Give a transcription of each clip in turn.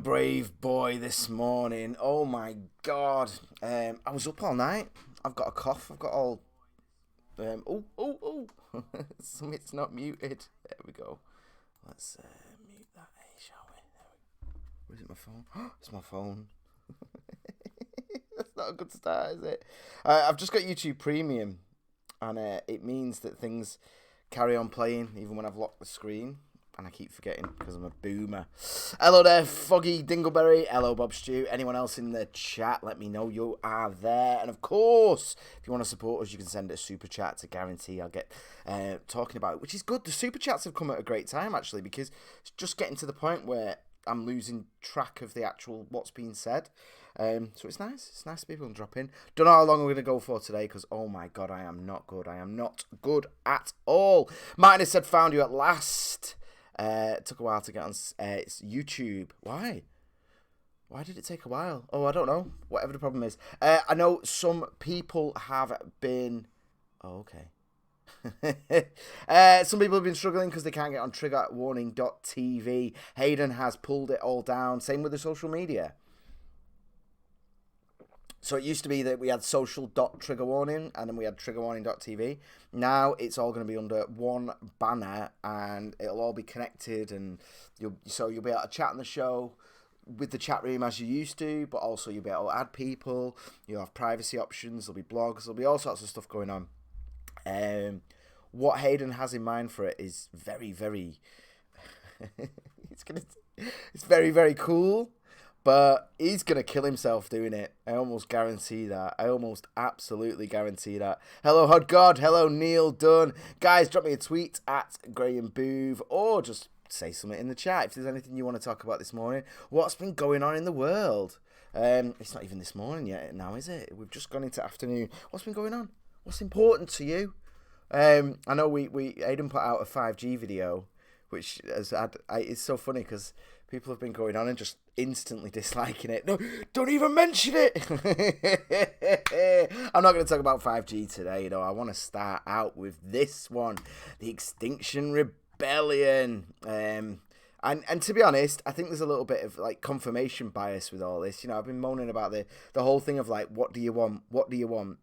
brave boy this morning. Oh my god. I was up all night. I've got a cough. I've got all. Something's not muted. There we go. Let's mute that, shall we? There we go. Where's it, my phone? It's my phone. That's not a good start, is it? I've just got YouTube Premium, and it means that things carry on playing even when I've locked the screen. And I keep forgetting because I'm a boomer. Hello there, Foggy Dingleberry. Hello, Bob Stew. Anyone else in the chat, let me know you are there. And of course, if you want to support us, you can send a super chat to guarantee I'll get talking about it, which is good. The super chats have come at a great time, actually, because it's just getting to the point where I'm losing track of the actual what's being said. So it's nice. It's nice people can drop in. Don't know how long we're going to go for today because, oh my God, I am not good. I am not good at all. Martin has said, found you at last. It took a while to get on it's YouTube. Why? Why did it take a while? Oh, I don't know. Whatever the problem is. I know some people have been... Oh, okay. Some people have been struggling because they can't get on triggerwarning.tv. Hayden has pulled it all down. Same with the social media. So it used to be that we had social.triggerwarning and then we had triggerwarning.tv. Now it's all going to be under one banner and it'll all be connected, and you'll be able to chat on the show with the chat room as you used to, but also you'll be able to add people. You'll have privacy options. There'll be blogs. There'll be all sorts of stuff going on. What Hayden has in mind for it is very, very... it's very, very cool. But he's going to kill himself doing it. I almost guarantee that. I almost absolutely guarantee that. Hello, Hod God. Hello, Neil Dunn. Guys, drop me a tweet at Graeme Boove or just say something in the chat if there's anything you want to talk about this morning. What's been going on in the world? It's not even this morning yet now, is it? We've just gone into afternoon. What's been going on? What's important to you? I know Aidan put out a 5G video, which it's so funny because people have been going on and just instantly disliking it. No, don't even mention it. I'm not going to talk about 5G today, I want to start out with this one, the Extinction Rebellion. And to be honest, I think there's a little bit of like confirmation bias with all this. I've been moaning about the whole thing of like, what do you want? What do you want?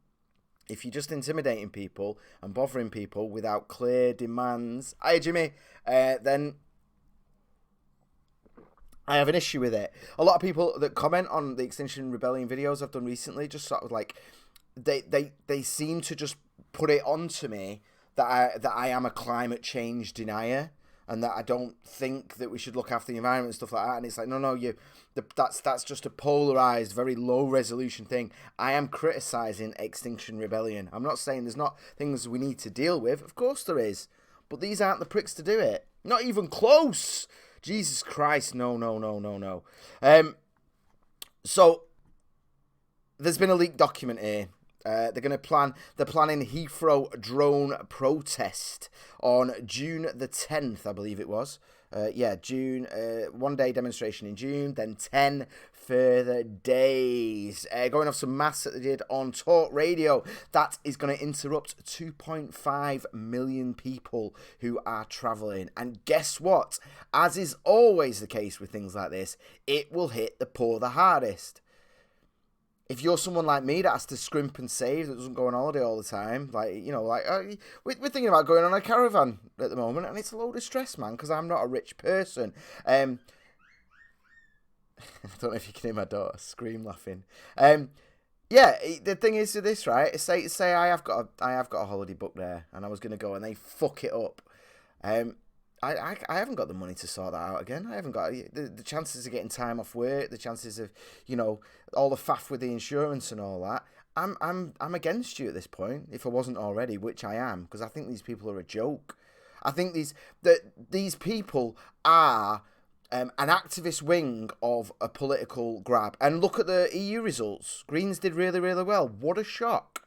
If you're just intimidating people and bothering people without clear demands, hi Jimmy, then I have an issue with it. A lot of people that comment on the Extinction Rebellion videos I've done recently just sort of like, they seem to just put it onto me that I am a climate change denier and that I don't think that we should look after the environment and stuff like that. And it's like, no, that's just a polarized, very low resolution thing. I am criticizing Extinction Rebellion. I'm not saying there's not things we need to deal with. Of course there is. But these aren't the pricks to do it. Not even close. Jesus Christ, no. So, there's been a leaked document here. They're planning Heathrow drone protest on June the 10th, I believe it was. June, one-day demonstration in June, then 10 further days. Going off some maths that they did on Talk Radio, that is going to interrupt 2.5 million people who are travelling. And guess what? As is always the case with things like this, it will hit the poor the hardest. If you're someone like me that has to scrimp and save, that doesn't go on holiday all the time, we're thinking about going on a caravan at the moment, and it's a load of stress, man, because I'm not a rich person. I don't know if you can hear my daughter scream laughing. The thing is to this, right? Say I have got a holiday booked there, and I was going to go, and they fuck it up. I haven't got the money to sort that out again. I haven't got the chances of getting time off work, the chances of, all the faff with the insurance and all that. I'm against you at this point, if I wasn't already, which I am, because I think these people are a joke. I think these people are an activist wing of a political grab. And look at the EU results. Greens did really, really well. What a shock.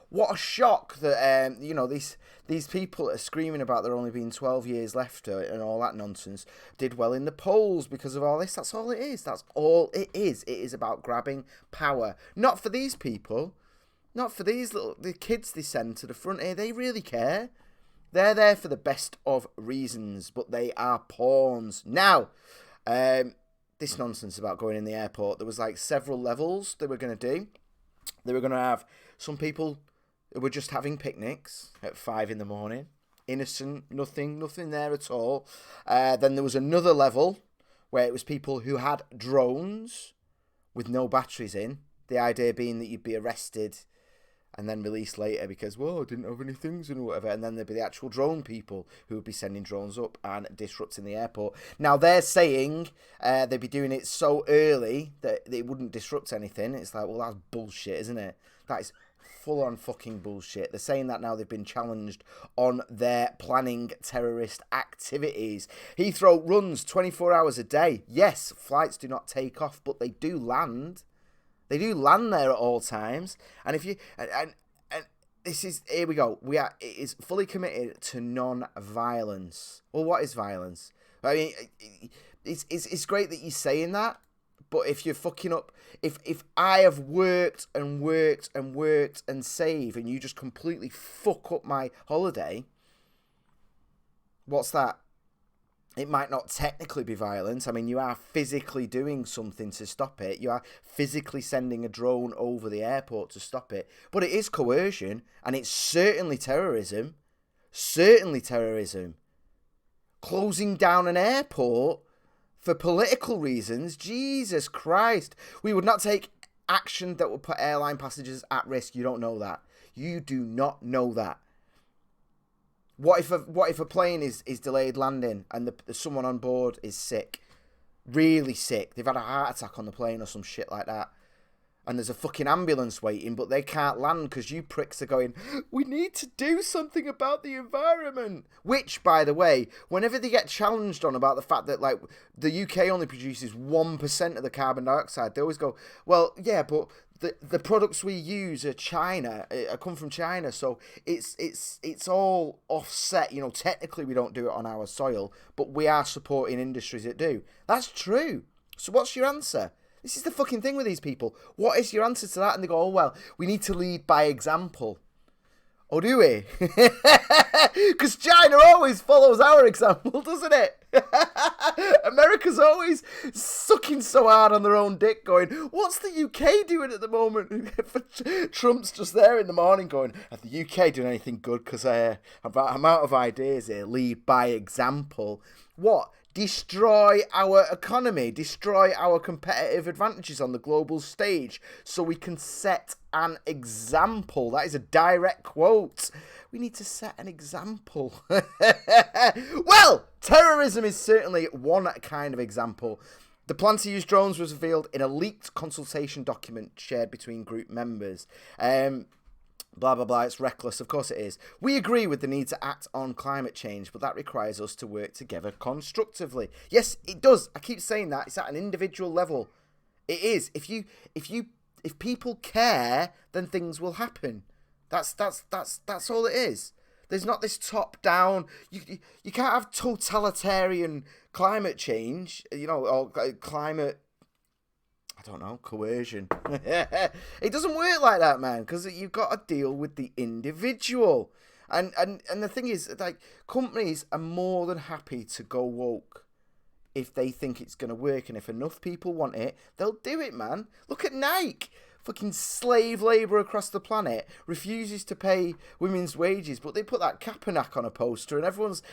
What a shock that, these people are screaming about there only being 12 years left and all that nonsense did well in the polls because of all this. That's all it is. That's all it is. It is about grabbing power. Not for these people. Not for the kids they send to the front here. They really care. They're there for the best of reasons, but they are pawns. Now, this nonsense about going in the airport. There was like several levels they were going to do. They were going to have some people who were just having picnics at 5 a.m. Innocent, nothing there at all. Then there was another level where it was people who had drones with no batteries in. The idea being that you'd be arrested and then released later because, whoa, I didn't have any things in or whatever. And then there'd be the actual drone people who would be sending drones up and disrupting the airport. Now, they're saying they'd be doing it so early that it wouldn't disrupt anything. It's like, well, that's bullshit, isn't it? That is full-on fucking bullshit. They're saying that now they've been challenged on their planning terrorist activities. Heathrow runs 24 hours a day. Yes, flights do not take off, but they do land. They do land there at all times. And if you and this is, here we go. It is fully committed to non-violence. Well, what is violence? I mean, it's great that you're saying that, but if you're fucking up, if I have worked and worked and worked and saved, and you just completely fuck up my holiday, what's that? It might not technically be violence. I mean, you are physically doing something to stop it. You are physically sending a drone over the airport to stop it. But it is coercion, and it's certainly terrorism. Certainly terrorism. Closing down an airport for political reasons, Jesus Christ. We would not take action that would put airline passengers at risk. You don't know that. You do not know that. What if a plane is delayed landing and someone on board is sick? Really sick. They've had a heart attack on the plane or some shit like that. And there's a fucking ambulance waiting, but they can't land because you pricks are going, we need to do something about the environment. Which, by the way, whenever they get challenged on about the fact that, like, the UK only produces 1% of the carbon dioxide, they always go, well, yeah, but the products we use are come from China, so it's all offset. You know, technically we don't do it on our soil, but we are supporting industries that do. That's true. So what's your answer? This is the fucking thing with these people. What is your answer to that? And they go, oh, well, we need to lead by example. Oh, do we? Because China always follows our example, doesn't it? America's always sucking so hard on their own dick going, what's the UK doing at the moment? Trump's just there in the morning going, are the UK doing anything good? Because I'm out of ideas here. Lead by example. What? Destroy our economy, destroy our competitive advantages on the global stage so we can set an example. That is a direct quote. We need to set an example. Well, terrorism is certainly one kind of example. The plan to use drones was revealed in a leaked consultation document shared between group members. Blah, blah, blah, it's reckless. Of course it is. We agree with the need to act on climate change, but that requires us to work together constructively. Yes, it does. I keep saying that. It's at an individual level. It is. If people care, then things will happen. That's all it is. There's not this top-down... You can't have totalitarian climate change, or climate... I don't know, coercion. It doesn't work like that, man, because you've got to deal with the individual. And the thing is, like, companies are more than happy to go woke if they think it's going to work. And if enough people want it, they'll do it, man. Look at Nike. Fucking slave labour across the planet refuses to pay women's wages, but they put that Kaepernick on a poster and everyone's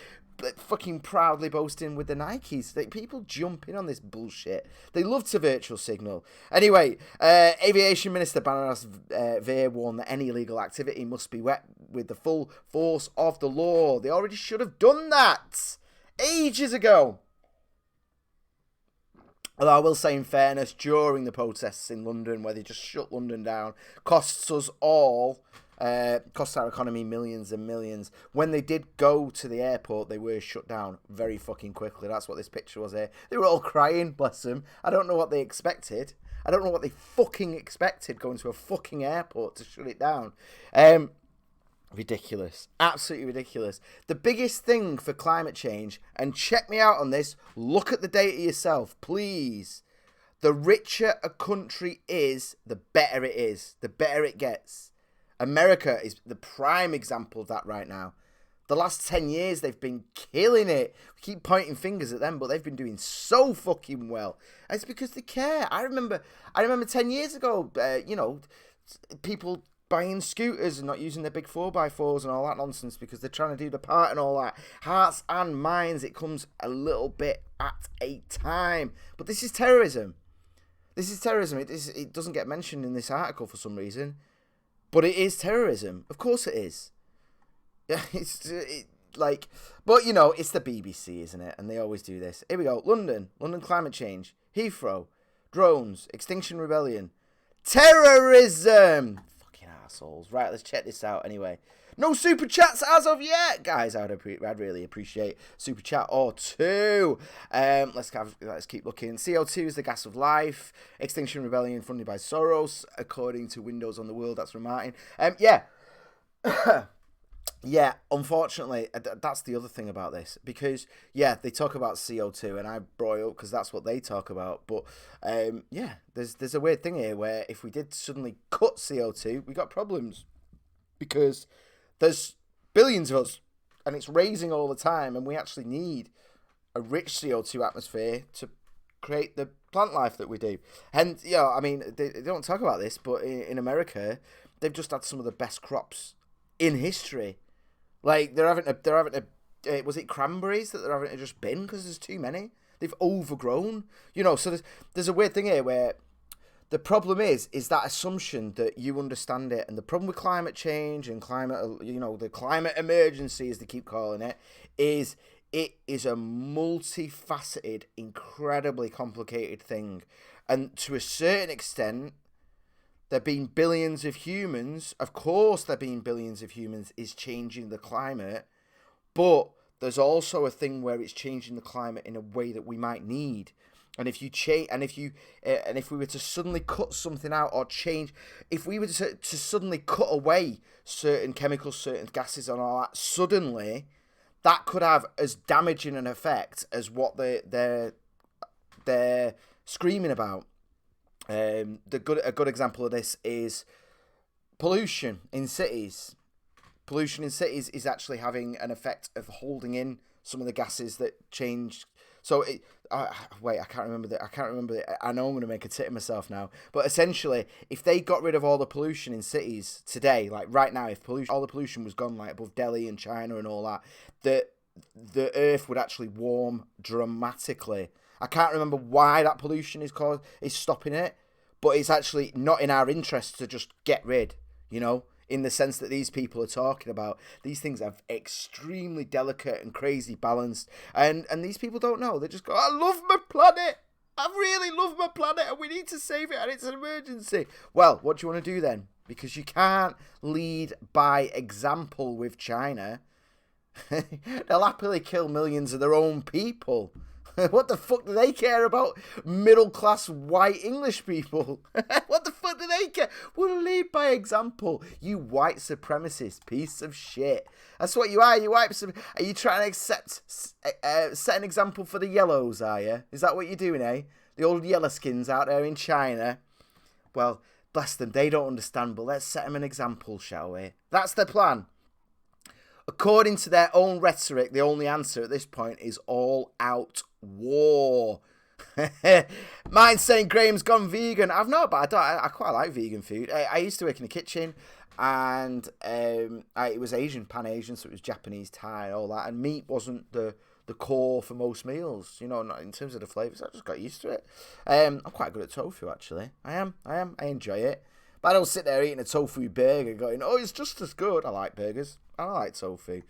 fucking proudly boasting with the Nikes. People jump in on this bullshit. They love to virtual signal. Anyway, Aviation Minister Baroness Veer warned that any illegal activity must be met with the full force of the law. They already should have done that ages ago. Although I will say, in fairness, during the protests in London, where they just shut London down, costs us all, costs our economy millions and millions. When they did go to the airport, they were shut down very fucking quickly. That's what this picture was here. They were all crying, bless them. I don't know what they expected. I don't know what they fucking expected going to a fucking airport to shut it down. Ridiculous. Absolutely ridiculous. The biggest thing for climate change, and check me out on this, look at the data yourself, please. The richer a country is, the better it is. The better it gets. America is the prime example of that right now. The last 10 years, they've been killing it. We keep pointing fingers at them, but they've been doing so fucking well. And it's because they care. I remember 10 years ago, people buying scooters and not using their big 4x4s and all that nonsense because they're trying to do the part and all that. Hearts and minds, it comes a little bit at a time. But this is terrorism. This is terrorism. It doesn't get mentioned in this article for some reason. But it is terrorism. Of course it is. It's the BBC, isn't it? And they always do this. Here we go. London climate change. Heathrow. Drones. Extinction Rebellion. Terrorism. Fucking assholes. Right, let's check this out anyway. No super chats as of yet, guys. I'd really appreciate super chat or two. Let's keep looking. CO2 is the gas of life. Extinction Rebellion funded by Soros, according to Windows on the World. That's from Martin. Yeah. Yeah, unfortunately, that's the other thing about this. Because, yeah, they talk about CO2, and I brought it up because that's what they talk about. But, yeah, there's a weird thing here where if we did suddenly cut CO2, we got problems. Because there's billions of us, and it's raising all the time, and we actually need a rich CO2 atmosphere to create the plant life that we do. And, I mean, they don't talk about this, but in America, they've just had some of the best crops in history. Like, they're having to was it cranberries that they're having to just bin because there's too many? They've overgrown. So there's a weird thing here where the problem is that assumption that you understand it. And the problem with climate change and the climate emergency, as they keep calling it is a multifaceted, incredibly complicated thing. And to a certain extent, there being billions of humans, of course there being billions of humans is changing the climate, but there's also a thing where it's changing the climate in a way that we might need. And if we were to suddenly cut something out or change, if we were to suddenly cut away certain chemicals, certain gases and all that, suddenly that could have as damaging an effect as what they're screaming about. A good example of this is pollution in cities. Pollution in cities is actually having an effect of holding in some of the gases that change. So I can't remember. I know I'm going to make a tit of myself now. But essentially, if they got rid of all the pollution in cities today, like right now, if all the pollution was gone, like above Delhi and China and all that, the Earth would actually warm dramatically. I can't remember why that pollution is stopping it, but it's actually not in our interest to just get rid, in the sense that these people are talking about. These things are extremely delicate and crazy balanced, and these people don't know. They just go, I love my planet. I really love my planet, and we need to save it, and it's an emergency. Well, what do you want to do then? Because you can't lead by example with China. They'll happily kill millions of their own people. What the fuck do they care about middle-class white English people? What the fuck do they care? We'll lead by example, you white supremacist piece of shit. That's what you are, you white Are you trying to set an example for the yellows, are you? Is that what you're doing, eh? The old yellow skins out there in China? Well, bless them, they don't understand, but let's set them an example, shall we? That's their plan. According to their own rhetoric, the only answer at this point is all-out war. Mine's saying Graham's gone vegan. I've not, but I quite like vegan food. I used to work in the kitchen, and it was Asian, Pan-Asian, so it was Japanese, Thai, all that. And meat wasn't the core for most meals, not in terms of the flavours. I just got used to it. I'm quite good at tofu, actually. I am. I enjoy it. But I don't sit there eating a tofu burger going, oh, it's just as good. I like burgers. I like tofu.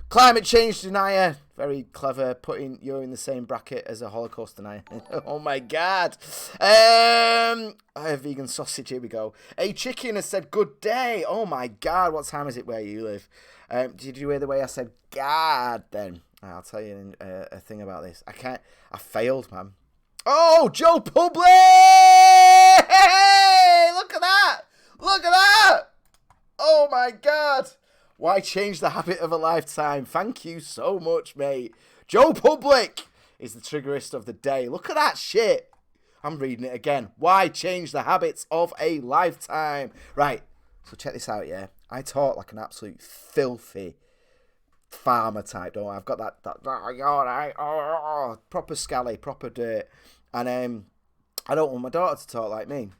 Climate change denier. Very clever, putting you in the same bracket as a Holocaust denier. Oh, my God. I have vegan sausage. Here we go. A chicken has said, good day. Oh, my God. What time is it where you live? Did you hear the way I said, God, then? I'll tell you a thing about this. I failed, man. Oh, Joe Public! Hey, look at that! Look at that! Oh my God! Why change the habit of a lifetime? Thank you so much, mate. Joe Public is the triggerist of the day. Look at that shit. I'm reading it again. Why change the habits of a lifetime? Right, so check this out, yeah? I talk like an absolute filthy farmer type, don't I? I've got that all right, proper scally, proper dirt. And I don't want my daughter to talk like me.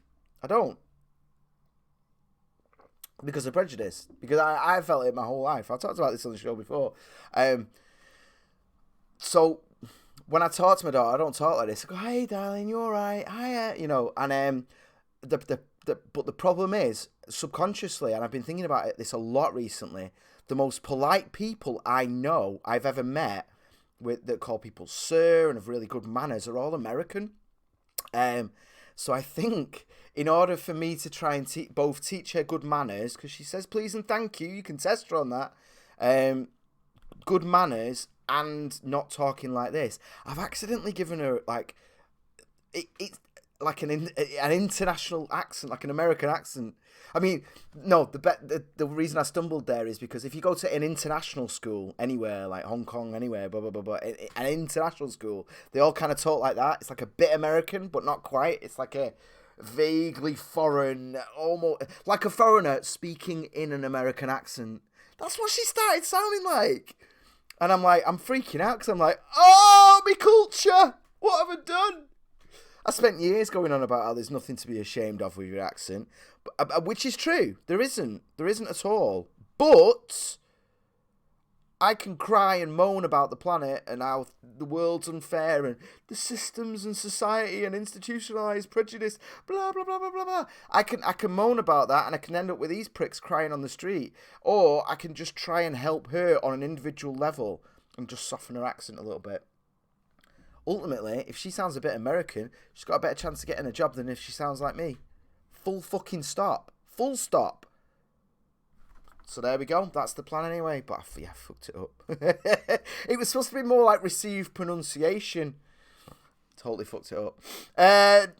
I don't. Because of prejudice. Because I felt it my whole life. I've talked about this on the show before. So when I talk to my daughter, I don't talk like this. I go, hey, darling, you all right? Hiya, you know. And but the problem is, subconsciously, and I've been thinking about this a lot recently, the most polite people I know I've ever met that call people sir and have really good manners are all American. So I think in order for me to try and both teach her good manners, because she says please and thank you can test her on that, good manners and not talking like this, I've accidentally given her like it's like an international accent, like an American accent. I mean, no, the reason I stumbled there is because if you go to an international school anywhere, like Hong Kong, anywhere, blah, blah, blah, blah, an international school, they all kind of talk like that. It's like a bit American, but not quite. It's like a vaguely foreign, almost like a foreigner speaking in an American accent. That's what she started sounding like. And I'm like, I'm freaking out because I'm like, oh, me culture, what have I done? I spent years going on about how there's nothing to be ashamed of with your accent, which is true. There isn't at all. But I can cry and moan about the planet and how the world's unfair and the systems and society and institutionalized prejudice, blah, blah, blah, blah, blah, blah. I can moan about that and I can end up with these pricks crying on the street. Or I can just try and help her on an individual level and just soften her accent a little bit. Ultimately, if she sounds a bit American, she's got a better chance of getting a job than if she sounds like me. Full fucking stop. Full stop. So there we go. That's the plan anyway. But I fucked it up. It was supposed to be more like received pronunciation. Totally fucked it up.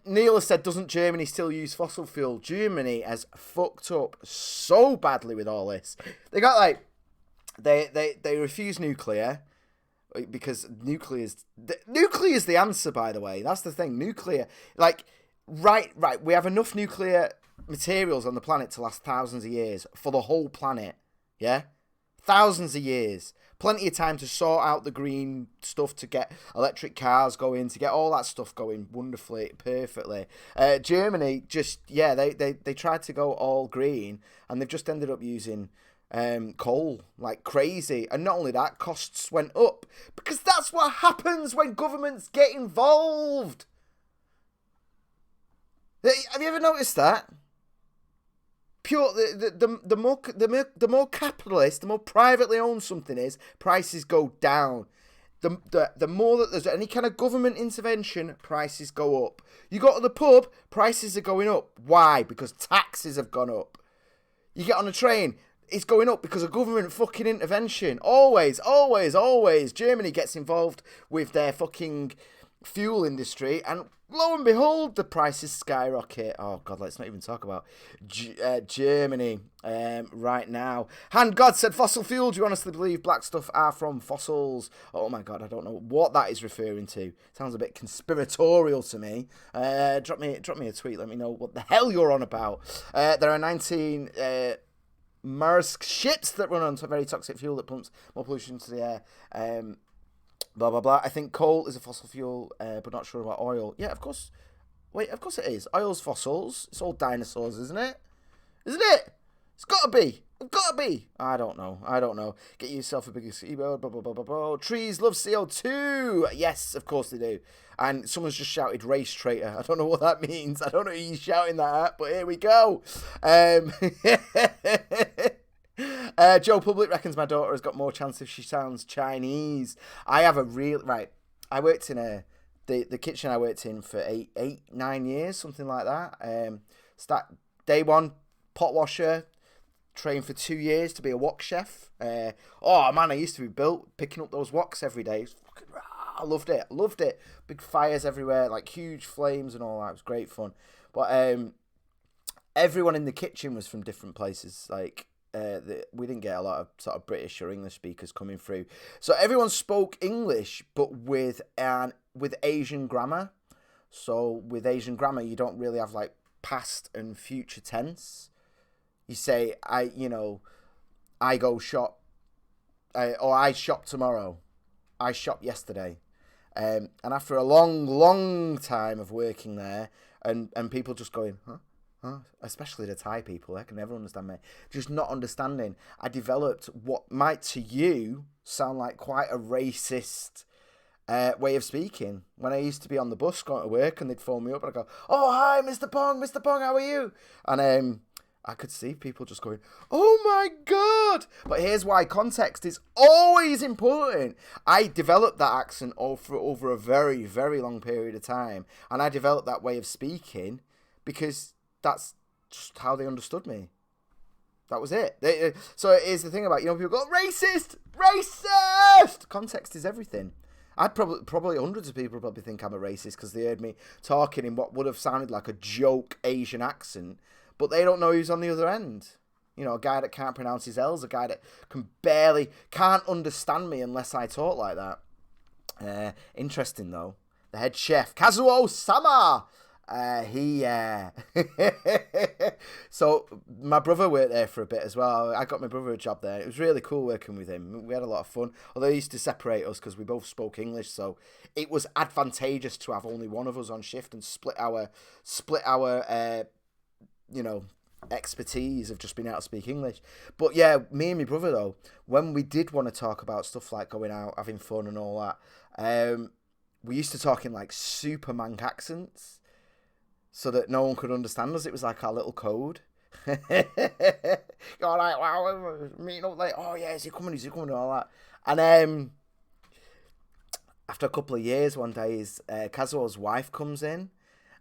Neil has said, doesn't Germany still use fossil fuel? Germany has fucked up so badly with all this. They got like, they refuse nuclear. Because nuclear is the answer, by the way. That's the thing. Nuclear, like, right. We have enough nuclear materials on the planet to last thousands of years for the whole planet. Yeah, thousands of years. Plenty of time to sort out the green stuff, to get electric cars going, to get all that stuff going wonderfully, perfectly. Germany they tried to go all green, and they've just ended up using coal like crazy. And not only that, costs went up, because that's what happens when governments get involved. Have you ever noticed that? The more capitalist, the more privately owned something is, prices go down. The more that there's any kind of government intervention, prices go up. You go to the pub, prices are going up. Why? Because taxes have gone up. You get on a train, it's going up because of government fucking intervention. Always, always, always. Germany gets involved with their fucking fuel industry, and lo and behold, the prices skyrocket. Oh, God, let's not even talk about Germany right now. Hand God said, fossil fuel, do you honestly believe black stuff are from fossils? Oh, my God, I don't know what that is referring to. Sounds a bit conspiratorial to me. Drop me a tweet, let me know what the hell you're on about. There are 19... Maersk ships that run on very toxic fuel that pumps more pollution into the air. Blah, blah, blah. I think coal is a fossil fuel, but not sure about oil. Yeah, of course. Wait, of course it is. Oil's fossils. It's all dinosaurs, isn't it? Isn't it? It's got to be. It's got to be. I don't know. Get yourself a bigger seabird. Blah, blah, blah, blah, blah. Trees love CO2. Yes, of course they do. And someone's just shouted race traitor. I don't know what that means. I don't know who you're shouting that at, but here we go. Joe Public reckons my daughter has got more chance if she sounds Chinese. I have a real... Right, I worked in the kitchen I worked in for 9 years, something like that. Day one, pot washer, trained for 2 years to be a wok chef. Oh, man, I used to be built picking up those woks every day. I loved it. Big fires everywhere, like huge flames and all that. It was great fun. But everyone in the kitchen was from different places. Like, we didn't get a lot of sort of British or English speakers coming through. So everyone spoke English, but with Asian grammar. So with Asian grammar, you don't really have like past and future tense. You say, I go shop or I shop tomorrow. I shop yesterday. And after a long time of working there, and people just going, huh? Huh? Especially the Thai people, they can never understand me. Just not understanding. I developed what might to you sound like quite a racist way of speaking. When I used to be on the bus going to work and they'd phone me up and I'd go, oh, hi, Mr. Pong, how are you? And I could see people just going, oh my God. But here's why context is always important. I developed that accent over a very, very long period of time. And I developed that way of speaking because that's just how they understood me. That was it. So here's the thing about, people go, racist! Context is everything. I'd probably hundreds of people probably think I'm a racist because they heard me talking in what would have sounded like a joke Asian accent, but they don't know who's on the other end. A guy that can't pronounce his L's, a guy that can't understand me unless I talk like that. Interesting though. The head chef, Kazuo-sama! So my brother worked there for a bit as well. I got my brother a job there. It was really cool working with him. We had a lot of fun. Although he used to separate us because we both spoke English, so it was advantageous to have only one of us on shift and split our expertise of just being able to speak English. But yeah, me and my brother though, when we did want to talk about stuff like going out, having fun and all that, we used to talk in like super mank accents, so that no one could understand us. It was like our little code. You're like, wow, meeting up late. Oh yeah, is he coming? And all that. And after a couple of years, one day, Kazuo's wife comes in,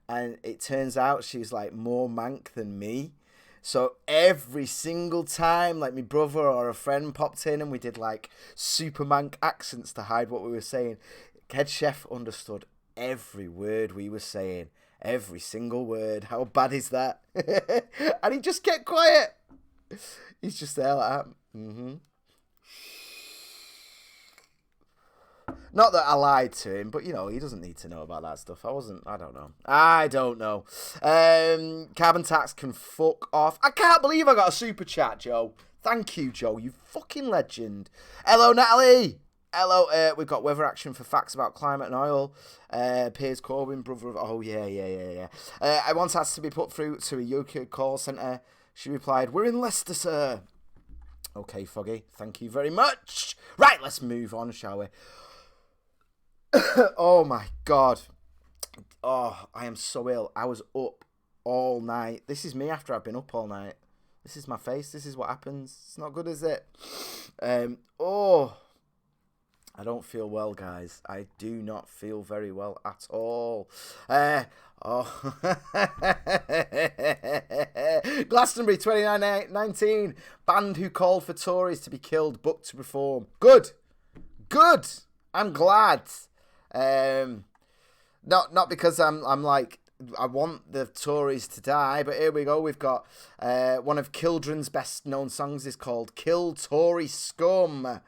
and it turns out she's like more mank than me. So every single time, like my brother or a friend popped in, and we did like super mank accents to hide what we were saying, head chef understood every word we were saying. Every single word. How bad is that? And he just kept quiet. He's just there like that. Mm-hmm. Not that I lied to him, but, he doesn't need to know about that stuff. I don't know. Carbon tax can fuck off. I can't believe I got a super chat, Joe. Thank you, Joe. You fucking legend. Hello, Natalie. Hello, we've got weather action for facts about climate and oil. Piers Corbyn, brother of... Oh, yeah. I once asked to be put through to a UK call centre. She replied, we're in Leicester, sir. Okay, Foggy, thank you very much. Right, let's move on, shall we? Oh, my God. Oh, I am so ill. I was up all night. This is me after I've been up all night. This is my face. This is what happens. It's not good, is it? I don't feel well, guys. I do not feel very well at all. Glastonbury 2019. Band who called for Tories to be killed, booked to perform. Good. I'm glad. Not because I'm like, I want the Tories to die, but here we go. We've got one of Kildren's best known songs is called Kill Tory Scum.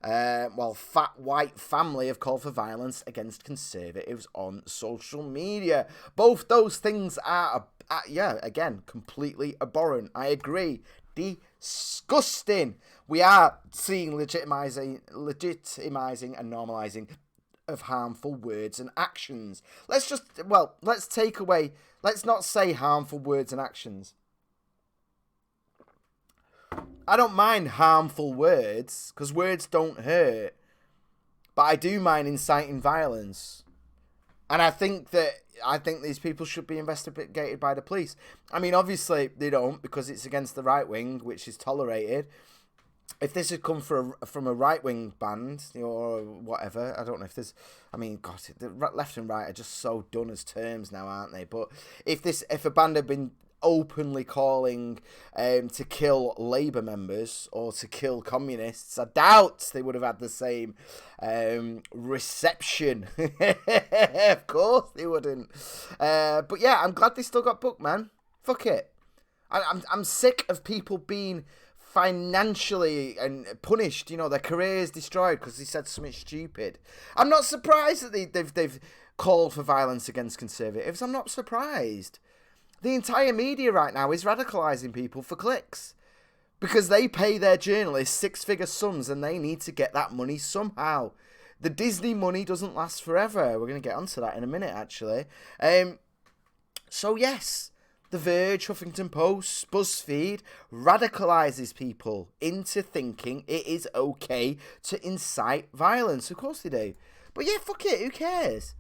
While Fat White Family have called for violence against Conservatives on social media. Both those things are, again, completely abhorrent. I agree. Disgusting. We are seeing legitimising and normalising of harmful words and actions. Let's not say harmful words and actions. I don't mind harmful words, because words don't hurt. But I do mind inciting violence. And I think these people should be investigated by the police. I mean, obviously they don't, because it's against the right wing, which is tolerated. If this had come from a right-wing band, or whatever, I don't know if there's... I mean, God, the left and right are just so done as terms now, aren't they? But if a band had been openly calling to kill Labour members or to kill communists, I doubt they would have had the same reception. Of course they wouldn't. But yeah, I'm glad they still got booked, man. Fuck it. I'm sick of people being financially and punished. Their careers destroyed because they said something stupid. I'm not surprised that they've called for violence against Conservatives. I'm not surprised. The entire media right now is radicalising people for clicks. Because they pay their journalists six-figure sums and they need to get that money somehow. The Disney money doesn't last forever. We're going to get onto that in a minute, actually. So, yes, The Verge, Huffington Post, BuzzFeed radicalises people into thinking it is okay to incite violence. Of course they do. But yeah, fuck it, who cares?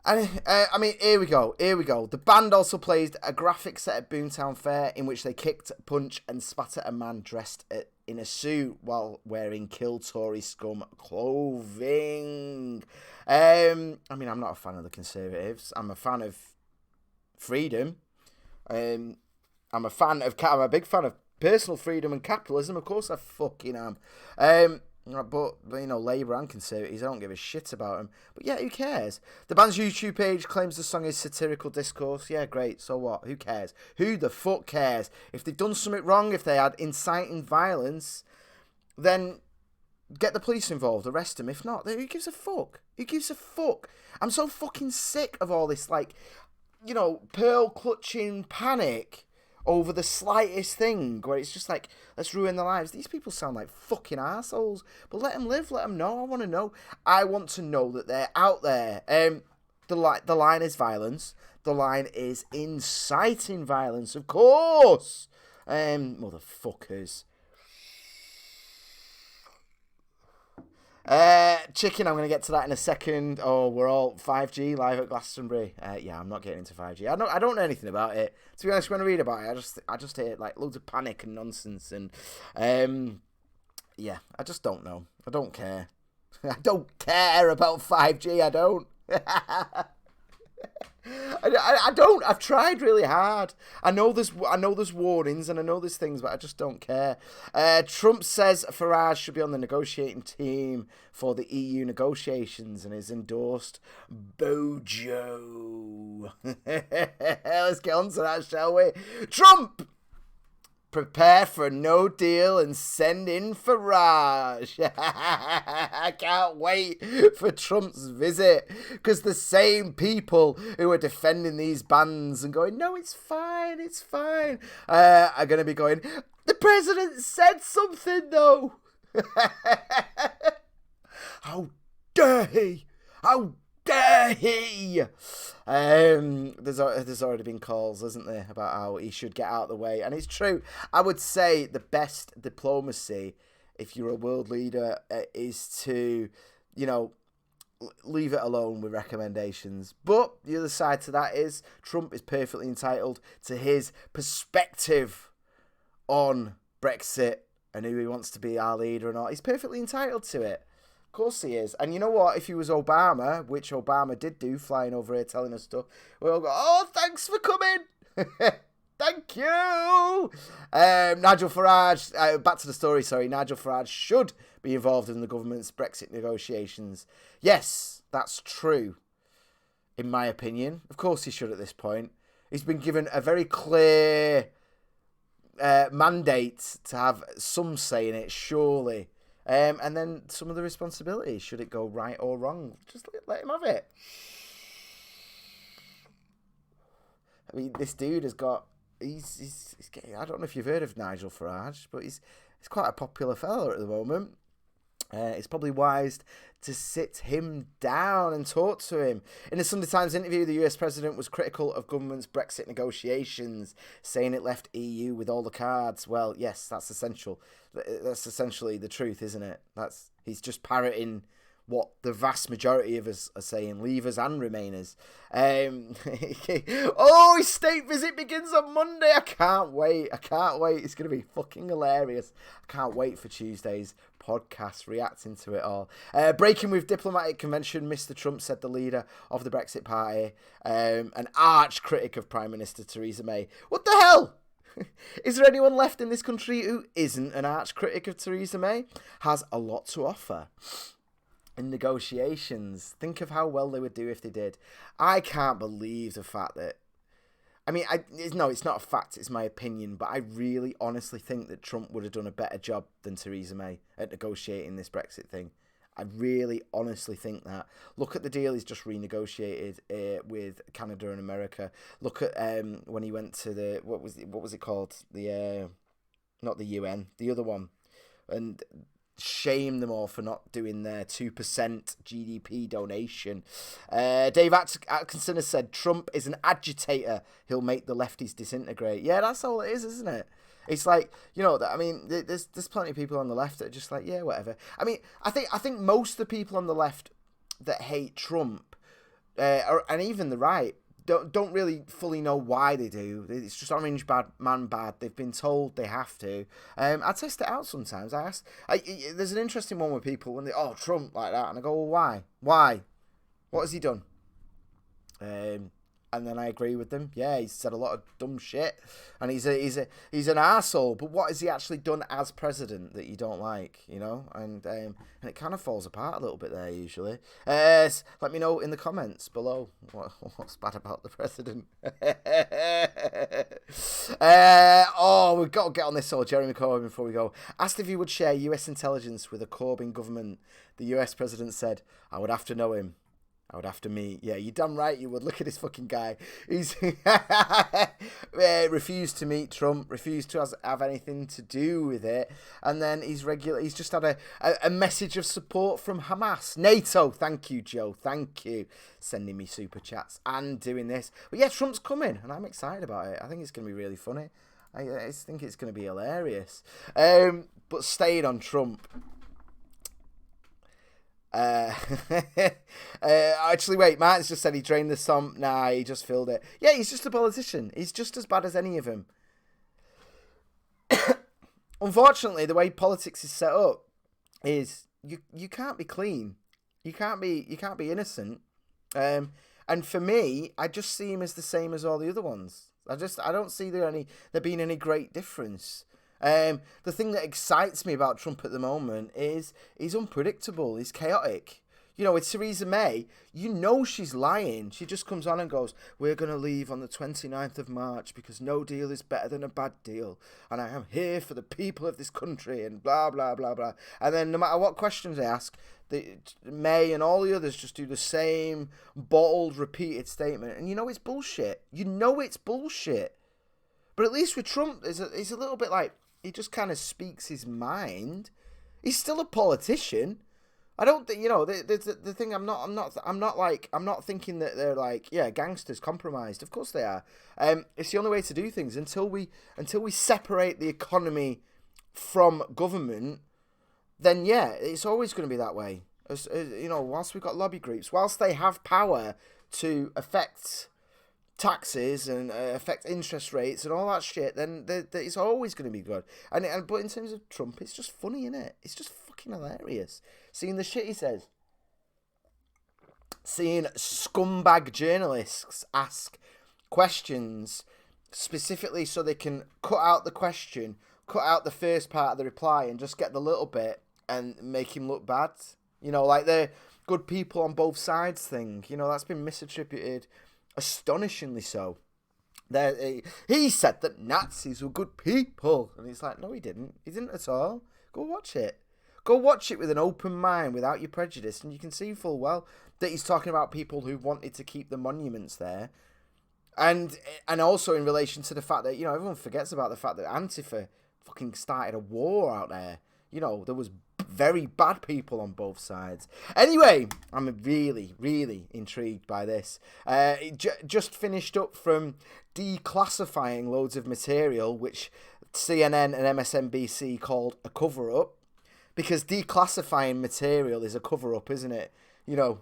And I mean, here we go. The band also played a graphic set at Boomtown Fair in which they kicked, punched, and spat at a man dressed in a suit while wearing Kill Tory Scum clothing. I mean, I'm not a fan of the Conservatives. I'm a fan of freedom. I'm a big fan of personal freedom and capitalism. Of course, I fucking am. But, you know, Labour and Conservatives, I don't give a shit about them. But yeah, who cares? The band's YouTube page claims the song is satirical discourse. Yeah, great. So what? Who cares? Who the fuck cares? If they've done something wrong, if they had inciting violence, then get the police involved, arrest them. If not, who gives a fuck? Who gives a fuck? I'm so fucking sick of all this, like, you know, pearl-clutching panic over the slightest thing, where it's just like, let's ruin their lives. These people sound like fucking assholes. But let them live, let them know. I want to know. I want to know that they're out there. The line is violence. The line is inciting violence, of course. Motherfuckers. Chicken, I'm going to get to that in a second. Oh, we're all 5G live at Glastonbury. Yeah, I'm not getting into 5G. I don't know anything about it. To be honest, when I read about it, I just hear like loads of panic and nonsense, and yeah, I just don't know. I don't care. I don't care about 5G. I don't. I don't. I've tried really hard. I know there's warnings and I know there's things, but I just don't care. Trump says Farage should be on the negotiating team for the EU negotiations and has endorsed Bojo. Let's get on to that, shall we? Trump! Prepare for a no deal and send in Farage. I can't wait for Trump's visit, because the same people who are defending these bans and going, no, it's fine, are going to be going, the president said something though. How dare he? How dare he? There's already been calls, hasn't there, about how he should get out of the way, and it's true. I would say the best diplomacy, if you're a world leader, is to, you know, leave it alone with recommendations. But the other side to that is Trump is perfectly entitled to his perspective on Brexit and who he wants to be our leader or not. He's perfectly entitled to it. Of course he is. And you know what? If he was Obama, which Obama did do, flying over here telling us stuff, we'll go, oh, thanks for coming. Thank you. Nigel Farage, back to the story, sorry. Nigel Farage should be involved in the government's Brexit negotiations. Yes, that's true, in my opinion. Of course he should at this point. He's been given a very clear mandate to have some say in it, surely. And then some of the responsibility, should it go right or wrong. Just let him have it. I mean, this dude has got... He's getting, I don't know if you've heard of Nigel Farage, but he's quite a popular fella at the moment. It's probably wise to sit him down and talk to him. In a Sunday Times interview, the US president was critical of government's Brexit negotiations, saying it left EU with all the cards. Well, yes, that's essential. That's essentially the truth, isn't it? He's just parroting what the vast majority of us are saying, Leavers and Remainers. Oh, his state visit begins on Monday. I can't wait. It's going to be fucking hilarious. I can't wait for Tuesday's podcast reacting to it all. Breaking with diplomatic convention, Mr. Trump said the leader of the Brexit party, an arch critic of Prime Minister Theresa May. What the hell? Is there anyone left in this country who isn't an arch critic of Theresa May? Has a lot to offer in negotiations. Think of how well they would do if they did. I can't believe the fact that... I mean, it's not a fact, it's my opinion, but I really honestly think that Trump would have done a better job than Theresa May at negotiating this Brexit thing. I really honestly think that. Look at the deal he's just renegotiated with Canada and America. Look at when he went to the... What was it called? The not the UN, the other one, and shame them all for not doing their 2% GDP donation. Dave Atkinson has said Trump is an agitator. He'll make the lefties disintegrate. Yeah, that's all it is, isn't it? It's like, you know, I mean, there's plenty of people on the left that are just like, yeah, whatever. I mean, I think most of the people on the left that hate Trump, and even the right, don't really fully know why they do. It's just orange bad man bad. They've been told they have to. I test it out sometimes. There's an interesting one with people when they Trump like that, and I go, well, why? What has he done? And then I agree with them. Yeah, he's said a lot of dumb shit, and he's an arsehole. But what has he actually done as president that you don't like? You know, and it kind of falls apart a little bit there usually. Let me know in the comments below what's bad about the president. We've got to get on this. Jeremy Corbyn, before we go, asked if he would share US intelligence with a Corbyn government. The US president said, "I would have to know him. I would have to meet." Yeah, you're damn right you would. Look at this fucking guy. He's refused to meet Trump, refused to have anything to do with it. And then he's just had a message of support from Hamas. NATO, thank you, Joe. Thank you. Sending me super chats and doing this. But yeah, Trump's coming, and I'm excited about it. I think it's going to be really funny. I think it's going to be hilarious. But staying on Trump. Actually, wait, Martin's just said he drained the sump. Nah, he just filled it. Yeah, he's just a politician. He's just as bad as any of them. Unfortunately, the way politics is set up is you can't be clean. You can't be innocent. And for me, I just see him as the same as all the other ones. I don't see there being any great difference. The thing that excites me about Trump at the moment is he's unpredictable. He's chaotic. You know, with Theresa May, you know she's lying. She just comes on and goes, "We're going to leave on the 29th of March because no deal is better than a bad deal. And I am here for the people of this country," and blah, blah, blah, blah. And then no matter what questions they ask, May and all the others just do the same bold, repeated statement. And you know it's bullshit. But at least with Trump, he's a little bit like, he just kind of speaks his mind. He's still a politician. I don't think, you know, the thing. I'm not thinking that they're like, yeah, gangsters compromised. Of course they are. It's the only way to do things until we separate the economy from government. Then yeah, it's always going to be that way. As you know, whilst we've got lobby groups, whilst they have power to affect taxes and affect interest rates and all that shit, then it's always going to be good. But in terms of Trump, it's just funny, isn't it? It's just fucking hilarious. Seeing the shit he says. Seeing scumbag journalists ask questions specifically so they can cut out the question, cut out the first part of the reply and just get the little bit and make him look bad. You know, like the good people on both sides thing. You know, that's been misattributed. Astonishingly so. He said that Nazis were good people. And it's like, no, he didn't. He didn't at all. Go watch it. Go watch it with an open mind, without your prejudice, and you can see full well that he's talking about people who wanted to keep the monuments there. And also in relation to the fact that, you know, everyone forgets about the fact that Antifa fucking started a war out there. You know, there was very bad people on both sides. Anyway, I'm really, really intrigued by this. Just finished up from declassifying loads of material, which CNN and MSNBC called a cover-up. Because declassifying material is a cover-up, isn't it? You know,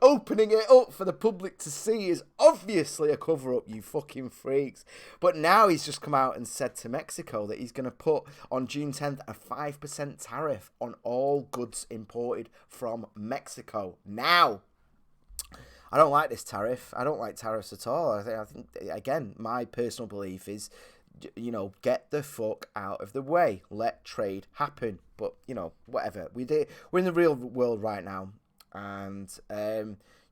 opening it up for the public to see is obviously a cover-up, you fucking freaks. But now he's just come out and said to Mexico that he's going to put on June 10th a 5% tariff on all goods imported from Mexico. Now, I don't like this tariff. I don't like tariffs at all. I think again, my personal belief is, you know, get the fuck out of the way. Let trade happen. But, you know, whatever. We're in the real world right now. And,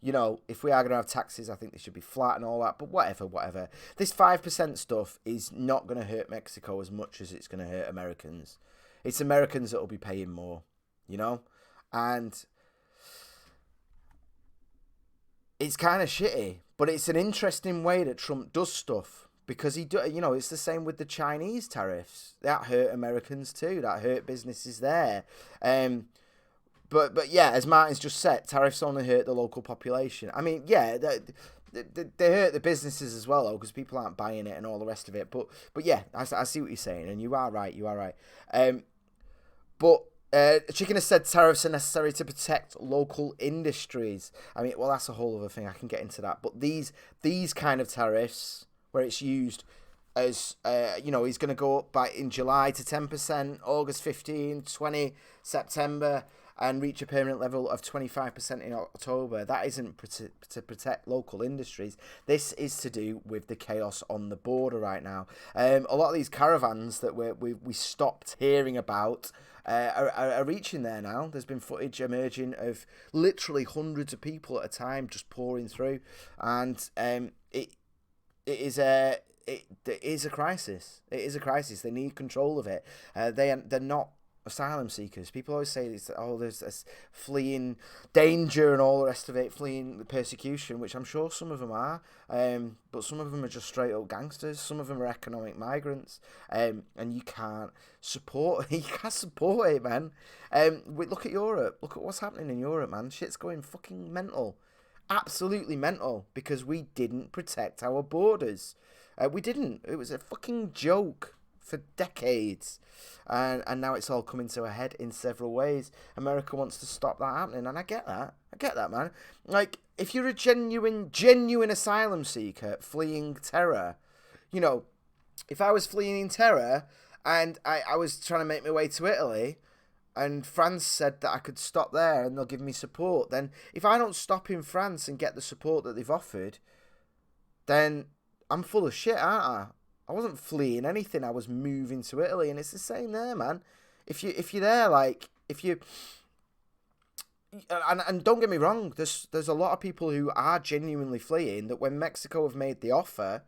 you know, if we are going to have taxes, I think they should be flat and all that. But whatever. This 5% stuff is not going to hurt Mexico as much as it's going to hurt Americans. It's Americans that will be paying more, you know? And it's kind of shitty. But it's an interesting way that Trump does stuff. because it's the same with the Chinese tariffs. That hurt Americans too. That hurt businesses there. But yeah, as Martin's just said, tariffs only hurt the local population. I mean, yeah, they hurt the businesses as well, though, because people aren't buying it and all the rest of it. But yeah, I see what you're saying, and you are right. But Chicken has said tariffs are necessary to protect local industries. I mean, well, that's a whole other thing. I can get into that. But these kind of tariffs, where it's used as, he's going to go up in July to 10%, August 15, 20, September, and reach a permanent level of 25% in October. That isn't to protect local industries. This is to do with the chaos on the border right now. A lot of these caravans that we stopped hearing about are reaching there now. There's been footage emerging of literally hundreds of people at a time just pouring through, and it is a crisis. It is a crisis. They need control of it. They're not asylum seekers. People always say there's this fleeing danger and all the rest of it, fleeing the persecution, which I'm sure some of them are, but some of them are just straight up gangsters. Some of them are economic migrants, and you can't support it, man. Look at Europe. Look at what's happening in Europe, man. Shit's going fucking mental. Absolutely mental, because we didn't protect our borders. We didn't. It was a fucking joke for decades, and now it's all coming to a head in several ways. America wants to stop that happening, and I get that, man. Like, if you're a genuine asylum seeker fleeing terror, if I was fleeing terror and I was trying to make my way to Italy, and France said that I could stop there and they'll give me support, then if I don't stop in France and get the support that they've offered, then I'm full of shit, aren't I? I wasn't fleeing anything. I was moving to Italy, and it's the same there, man. If you're there, and don't get me wrong, there's a lot of people who are genuinely fleeing, that when Mexico have made the offer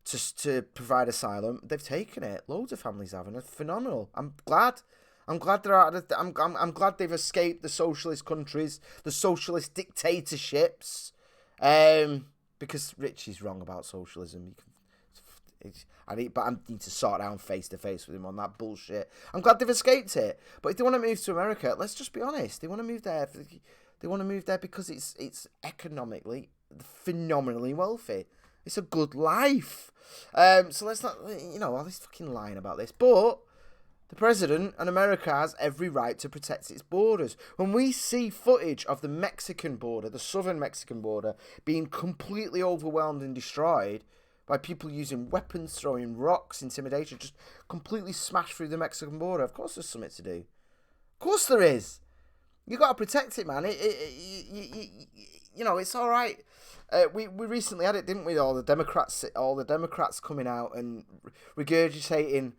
to provide asylum, they've taken it. Loads of families have, and it's phenomenal. I'm glad they're out of I'm glad they've escaped the socialist countries, the socialist dictatorships. Because Richie's wrong about socialism. I need to sort down face to face with him on that bullshit. I'm glad they've escaped it. But if they want to move to America, let's just be honest. They want to move there. They want to move there because it's economically phenomenally wealthy. It's a good life. So let's not, all this fucking lying about this. But the president and America has every right to protect its borders. When we see footage of the Mexican border, the southern Mexican border, being completely overwhelmed and destroyed by people using weapons, throwing rocks, intimidation, just completely smash through the Mexican border. Of course there's something to do. Of course there is. You got to protect it, man. It's all right. We recently had it, didn't we? All the Democrats coming out and regurgitating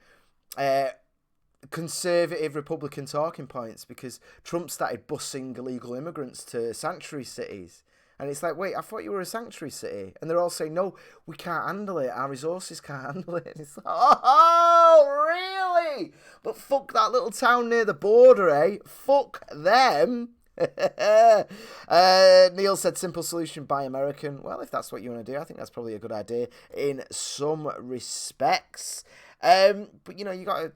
conservative Republican talking points because Trump started busing illegal immigrants to sanctuary cities. And it's like, wait, I thought you were a sanctuary city. And they're all saying, no, we can't handle it. Our resources can't handle it. And it's like, oh, really? But fuck that little town near the border, eh? Fuck them. Neil said, simple solution, buy American. Well, if that's what you want to do, I think that's probably a good idea in some respects. But you got to.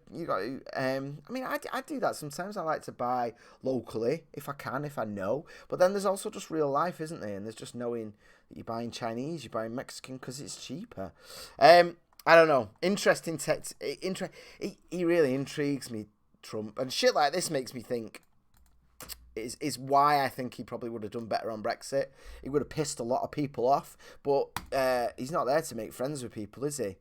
I mean, I do that sometimes. I like to buy locally if I can, if I know. But then there's also just real life, isn't there? And there's just knowing that you're buying Chinese, you're buying Mexican because it's cheaper. I don't know. Interesting text. He really intrigues me, Trump, and shit like this makes me think. Is why I think he probably would have done better on Brexit. He would have pissed a lot of people off, but he's not there to make friends with people, is he?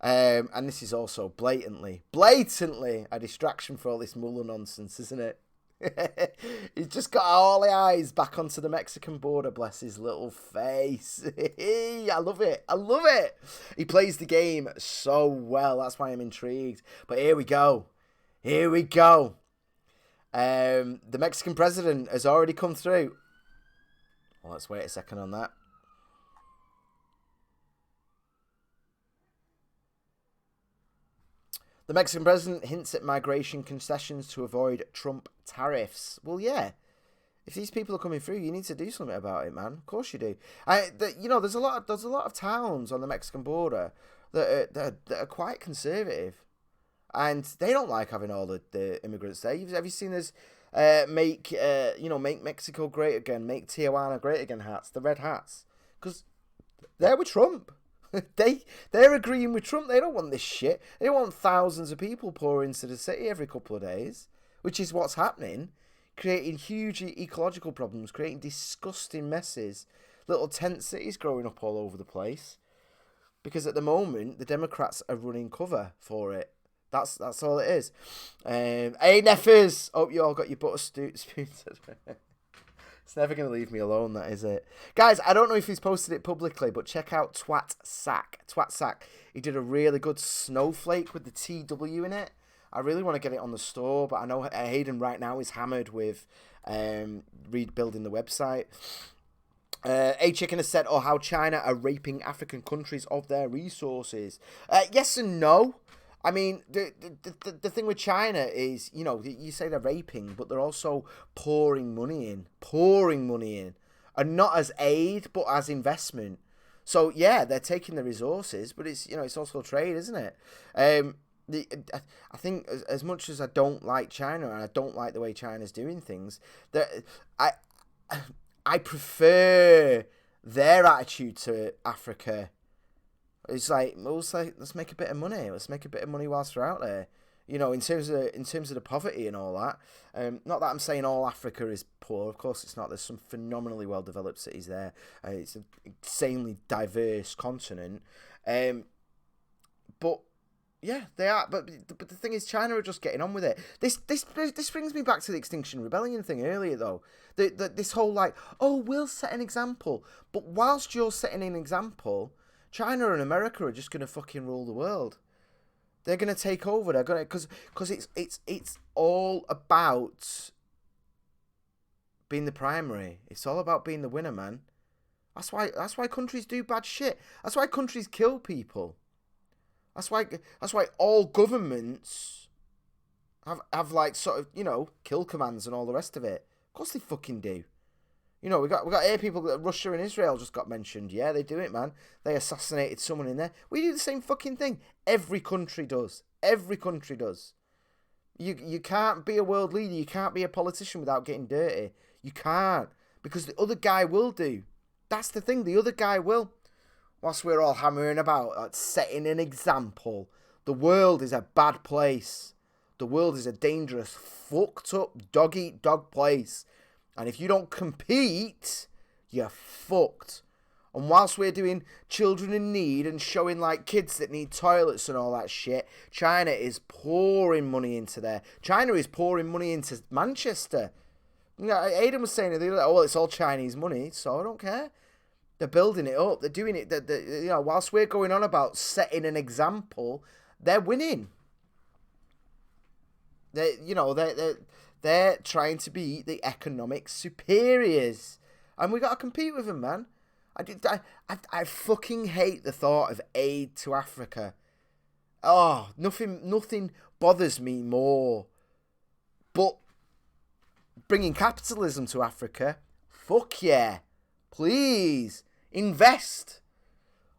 And this is also blatantly a distraction for all this Mueller nonsense, isn't it? He's just got all the eyes back onto the Mexican border, bless his little face. I love it. He plays the game so well. That's why I'm intrigued. But here we go. The Mexican president has already come through. Well, let's wait a second on that. The Mexican president hints at migration concessions to avoid Trump tariffs. Well, yeah. If these people are coming through, you need to do something about it, man. Of course you do. There's a lot of towns on the Mexican border that are quite conservative, and they don't like having all the immigrants there. Have you seen this? Make Mexico great again, make Tijuana great again hats, the red hats, because they're with Trump. They're agreeing with Trump. They don't want this shit. They want thousands of people pouring into the city every couple of days, which is what's happening, creating huge ecological problems, creating disgusting messes, little tent cities growing up all over the place. Because at the moment, the Democrats are running cover for it. That's all it is. Hey, Neffers! Hope you all got your butter spoons. It's never going to leave me alone, that is it. Guys, I don't know if he's posted it publicly, but check out Twat Sack. He did a really good snowflake with the TW in it. I really want to get it on the store, but I know Hayden right now is hammered with rebuilding the website. A Chicken has said, how China are raping African countries of their resources. Yes and no. I mean, the thing with China is, you say they're raping, but they're also pouring money in, and not as aid, but as investment. So yeah, they're taking the resources, but it's it's also trade, isn't it? I think as much as I don't like China and I don't like the way China's doing things, I prefer their attitude to Africa. It's like, let's make a bit of money. Let's make a bit of money whilst we're out there. In terms of the poverty and all that. Not that I'm saying all Africa is poor. Of course it's not. There's some phenomenally well developed cities there. It's an insanely diverse continent. But yeah, they are. But the thing is, China are just getting on with it. This brings me back to the Extinction Rebellion thing earlier, though. This whole we'll set an example. But whilst you're setting an example, China and America are just going to fucking rule the world. They're going to take over. They're going to because it's all about being the primary. It's all about being the winner, man. That's why countries do bad shit. That's why countries kill people. That's why all governments have sort of kill commands and all the rest of it. Of course they fucking do. We got here people that Russia and Israel just got mentioned. Yeah, they do it, man. They assassinated someone in there. We do the same fucking thing. Every country does. Every country does. You can't be a world leader. You can't be a politician without getting dirty. You can't. Because the other guy will do. That's the thing. The other guy will. Whilst we're all hammering about setting an example. The world is a bad place. The world is a dangerous, fucked up, dog-eat-dog place. And if you don't compete, you're fucked. And whilst we're doing children in need and showing kids that need toilets and all that shit, China is pouring money into there. China is pouring money into Manchester. Aidan was saying, it's all Chinese money, so I don't care. They're building it up. They're doing it. Whilst we're going on about setting an example, they're winning. They're trying to be the economic superiors. And we got to compete with them, man. I fucking hate the thought of aid to Africa. Oh, nothing bothers me more. But bringing capitalism to Africa, fuck yeah. Please, invest.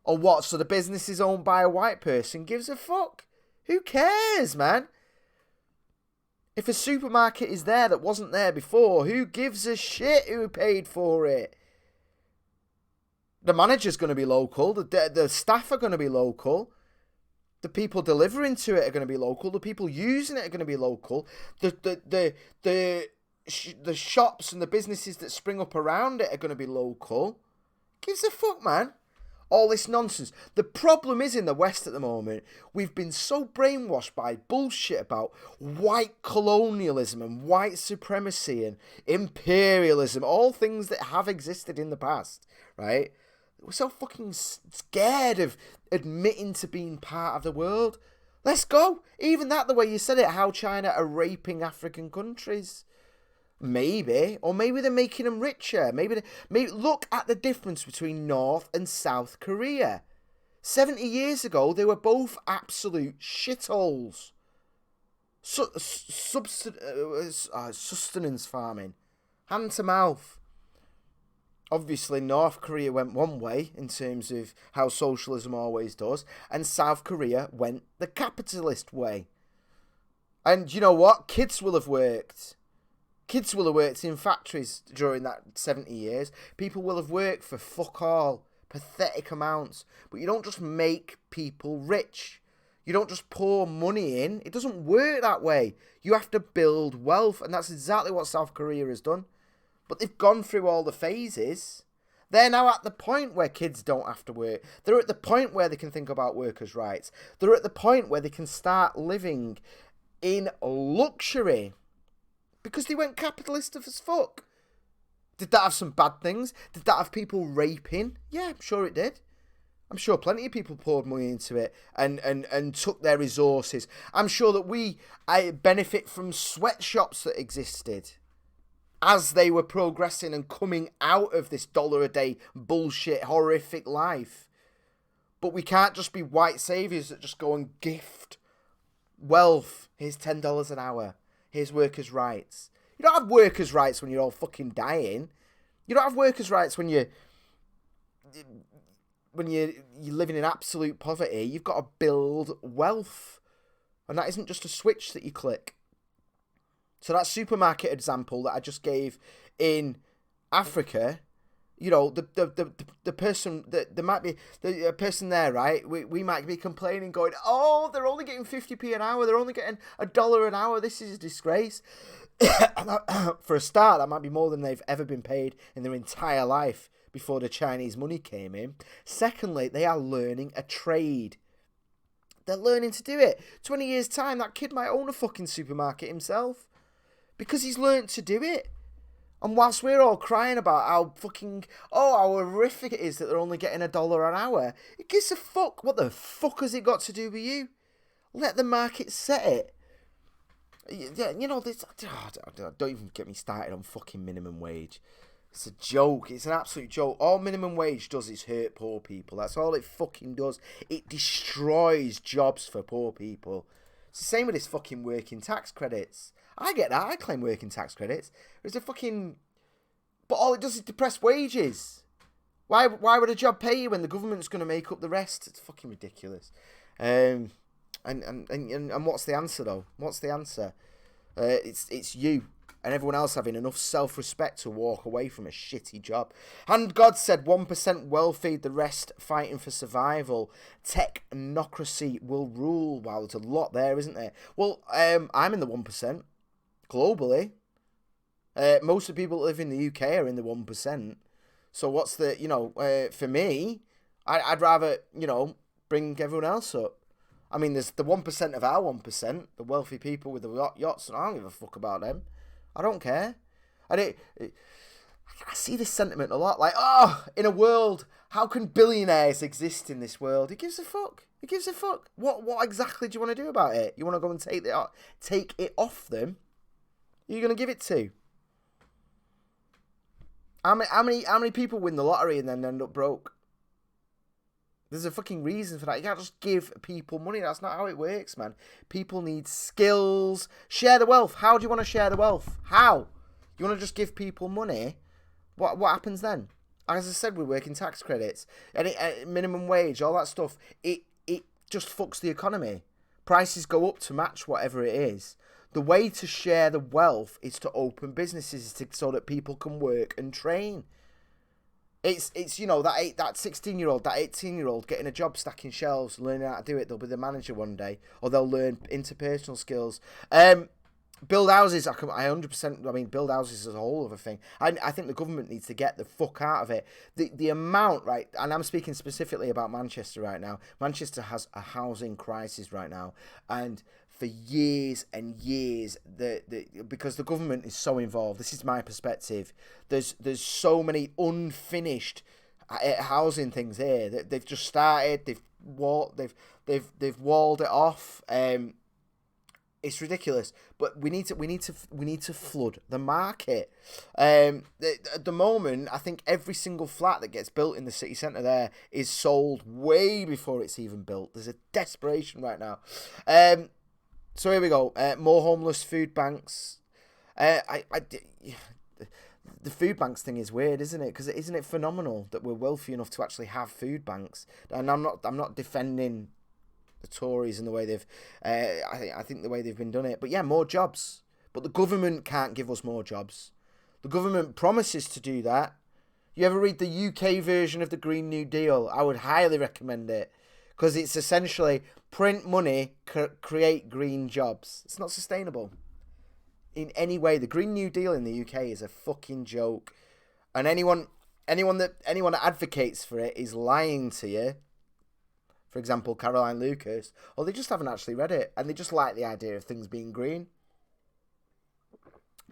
Or what, so the business is owned by a white person gives a fuck? Who cares, man? If a supermarket is there that wasn't there before, who gives a shit who paid for it? The manager's going to be local. The staff are going to be local. The people delivering to it are going to be local. The people using it are going to be local. The shops and the businesses that spring up around it are going to be local. Gives a fuck, man. All this nonsense. The problem is in the West at the moment, we've been so brainwashed by bullshit about white colonialism and white supremacy and imperialism, all things that have existed in the past, right? We're so fucking scared of admitting to being part of the world. Let's go. Even that, the way you said it, how China are raping African countries. Maybe. Or maybe they're making them richer. Maybe look at the difference between North and South Korea. 70 years ago, they were both absolute shitholes. Sustenance farming. Hand to mouth. Obviously, North Korea went one way in terms of how socialism always does, and South Korea went the capitalist way. And you know what? Kids will have worked. Kids will have worked in factories during that 70 years. People will have worked for fuck all. Pathetic amounts. But you don't just make people rich. You don't just pour money in. It doesn't work that way. You have to build wealth. And that's exactly what South Korea has done. But they've gone through all the phases. They're now at the point where kids don't have to work. They're at the point where they can think about workers' rights. They're at the point where they can start living in luxury. Because they went capitalist as fuck. Did that have some bad things? Did that have people raping? Yeah, I'm sure it did. I'm sure plenty of people poured money into it and took their resources. I'm sure that I benefit from sweatshops that existed as they were progressing and coming out of this $1 a day bullshit, horrific life. But we can't just be white saviours that just go and gift wealth. Here's $10 an hour. Here's workers' rights. You don't have workers' rights when you're all fucking dying. You don't have workers' rights when you're living in absolute poverty. You've got to build wealth. And that isn't just a switch that you click. So that supermarket example that I just gave in Africa, you know, the person, there might be a person there, right? We might be complaining, going, oh, they're only getting 50p an hour. They're only getting $1 an hour. This is a disgrace. For a start, that might be more than they've ever been paid in their entire life before the Chinese money came in. Secondly, they are learning a trade. They're learning to do it. 20 years' time, that kid might own a fucking supermarket himself because he's learned to do it. And whilst we're all crying about how how horrific it is that they're only getting $1 an hour, it gives a fuck. What the fuck has it got to do with you? Let the market set it. Yeah, you know, this. Don't even get me started on fucking minimum wage. It's a joke. It's an absolute joke. All minimum wage does is hurt poor people. That's all it fucking does. It destroys jobs for poor people. It's the same with this fucking working tax credits. I get that. I claim working tax credits. But all it does is depress wages. Why would a job pay you when the government's going to make up the rest? It's fucking ridiculous. And what's the answer though? What's the answer? It's you and everyone else having enough self-respect to walk away from a shitty job. And God said 1% will feed, the rest fighting for survival. Technocracy will rule. Wow, there's a lot there, isn't there? Well, I'm in the 1%. Globally, most of the people that live in the UK are in the 1%. So what's the, for me, I'd rather, bring everyone else up. I mean, there's the 1% of our 1%, the wealthy people with the yachts, and I don't give a fuck about them. I don't care. I see this sentiment a lot, like, in a world, how can billionaires exist in this world? It gives a fuck. It gives a fuck. What exactly do you want to do about it? You want to go and take it off them? Who are you going to give it to? How many people win the lottery and then end up broke? There's a fucking reason for that. You can't just give people money. That's not how it works, man. People need skills. Share the wealth. How do you want to share the wealth? How? You want to just give people money? What happens then? As I said, we're working tax credits, and minimum wage, all that stuff. It just fucks the economy. Prices go up to match whatever it is. The way to share the wealth is to open businesses so that people can work and train. It's that 16-year-old, that 18-year-old getting a job stacking shelves, learning how to do it. They'll be the manager one day, or they'll learn interpersonal skills. Build houses, I 100%, I mean, build houses is a whole other thing. I think the government needs to get the fuck out of it. The amount, right, and I'm speaking specifically about Manchester right now. Manchester has a housing crisis right now, and for years and years, because the government is so involved, this is my perspective, there's so many unfinished housing things here that they've just started, they've walled it off. It's ridiculous, but we need to flood the market. At the moment, I think every single flat that gets built in the city centre there is sold way before it's even built. There's a desperation right now. So here we go. More homeless food banks. the food banks thing is weird, isn't it? Because isn't it phenomenal that we're wealthy enough to actually have food banks? And I'm not defending the Tories and the way they've, I think the way they've been done it. But yeah, more jobs. But the government can't give us more jobs. The government promises to do that. You ever read the UK version of the Green New Deal? I would highly recommend it. Because it's essentially print money, create green jobs. It's not sustainable in any way. The Green New Deal in the UK is a fucking joke. And anyone that advocates for it is lying to you. For example, Caroline Lucas. Or they just haven't actually read it. And they just like the idea of things being green.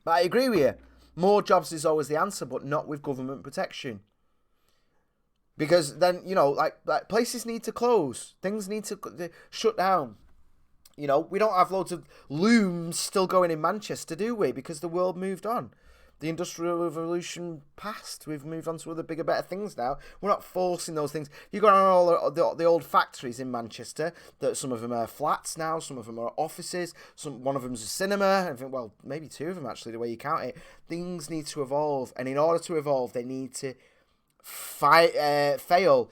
But I agree with you. More jobs is always the answer, but not with government protection. Because then, like places need to close. Things need to shut down. We don't have loads of looms still going in Manchester, do we? Because the world moved on. The Industrial Revolution passed. We've moved on to other bigger, better things now. We're not forcing those things. You've got all the old factories in Manchester. That some of them are flats now. Some of them are offices. One of them's a cinema. I think, well, maybe two of them actually, the way you count it. Things need to evolve. And in order to evolve, they need to fail.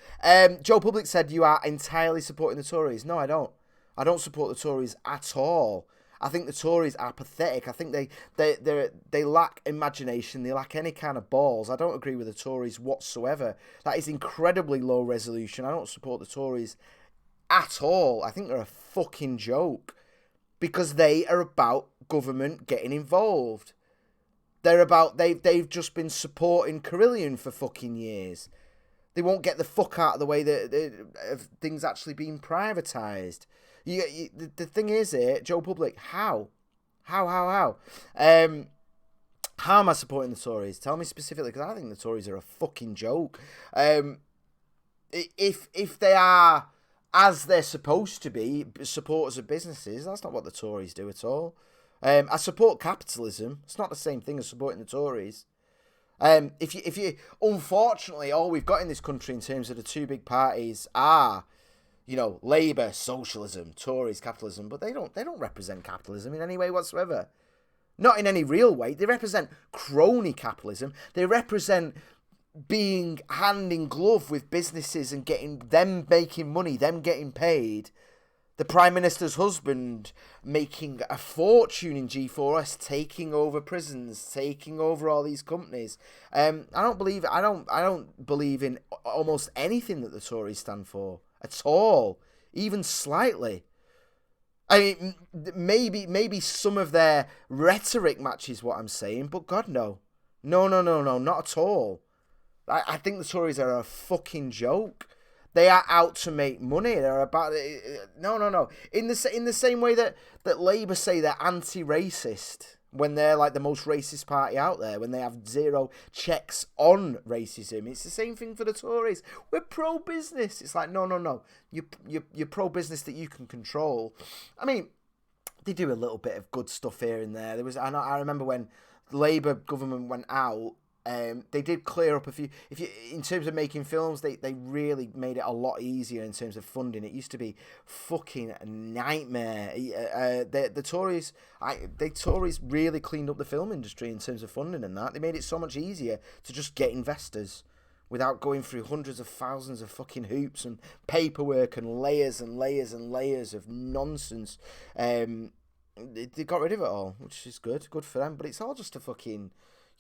Joe Public said you are entirely supporting the Tories. No, I don't. I don't support the Tories at all. I think the Tories are pathetic. I think they lack imagination. They lack any kind of balls. I don't agree with the Tories whatsoever. That is incredibly low resolution. I don't support the Tories at all. I think they're a fucking joke because they are about government getting involved. They're about they've just been supporting Carillion for fucking years. They won't get the fuck out of the way of things actually being privatised. The thing is, Joe Public, how? How am I supporting the Tories? Tell me specifically, because I think the Tories are a fucking joke. If they are, as they're supposed to be, supporters of businesses, that's not what the Tories do at all. I support capitalism. It's not the same thing as supporting the Tories. If you, unfortunately, all we've got in this country in terms of the two big parties are, Labour, socialism, Tories, capitalism, but they don't represent capitalism in any way whatsoever. Not in any real way. They represent crony capitalism. They represent being hand in glove with businesses and getting them making money, them getting paid. The Prime Minister's husband making a fortune in G4S, taking over prisons, taking over all these companies. I don't believe in almost anything that the Tories stand for at all, even slightly. I mean, maybe some of their rhetoric matches what I'm saying, but God, no, not at all. I think the Tories are a fucking joke. They are out to make money. They're about no. In the same way that Labour say they're anti-racist when they're like the most racist party out there, when they have zero checks on racism. It's the same thing for the Tories. We're pro-business. It's like no. You're pro-business that you can control. I mean, they do a little bit of good stuff here and there. I remember when the Labour government went out. They did clear up a few. In terms of making films, they really made it a lot easier in terms of funding. It used to be fucking nightmare. The Tories really cleaned up the film industry in terms of funding and that. They made it so much easier to just get investors without going through hundreds of thousands of fucking hoops and paperwork and layers and layers and layers of nonsense. They got rid of it all, which is good for them. But it's all just a fucking.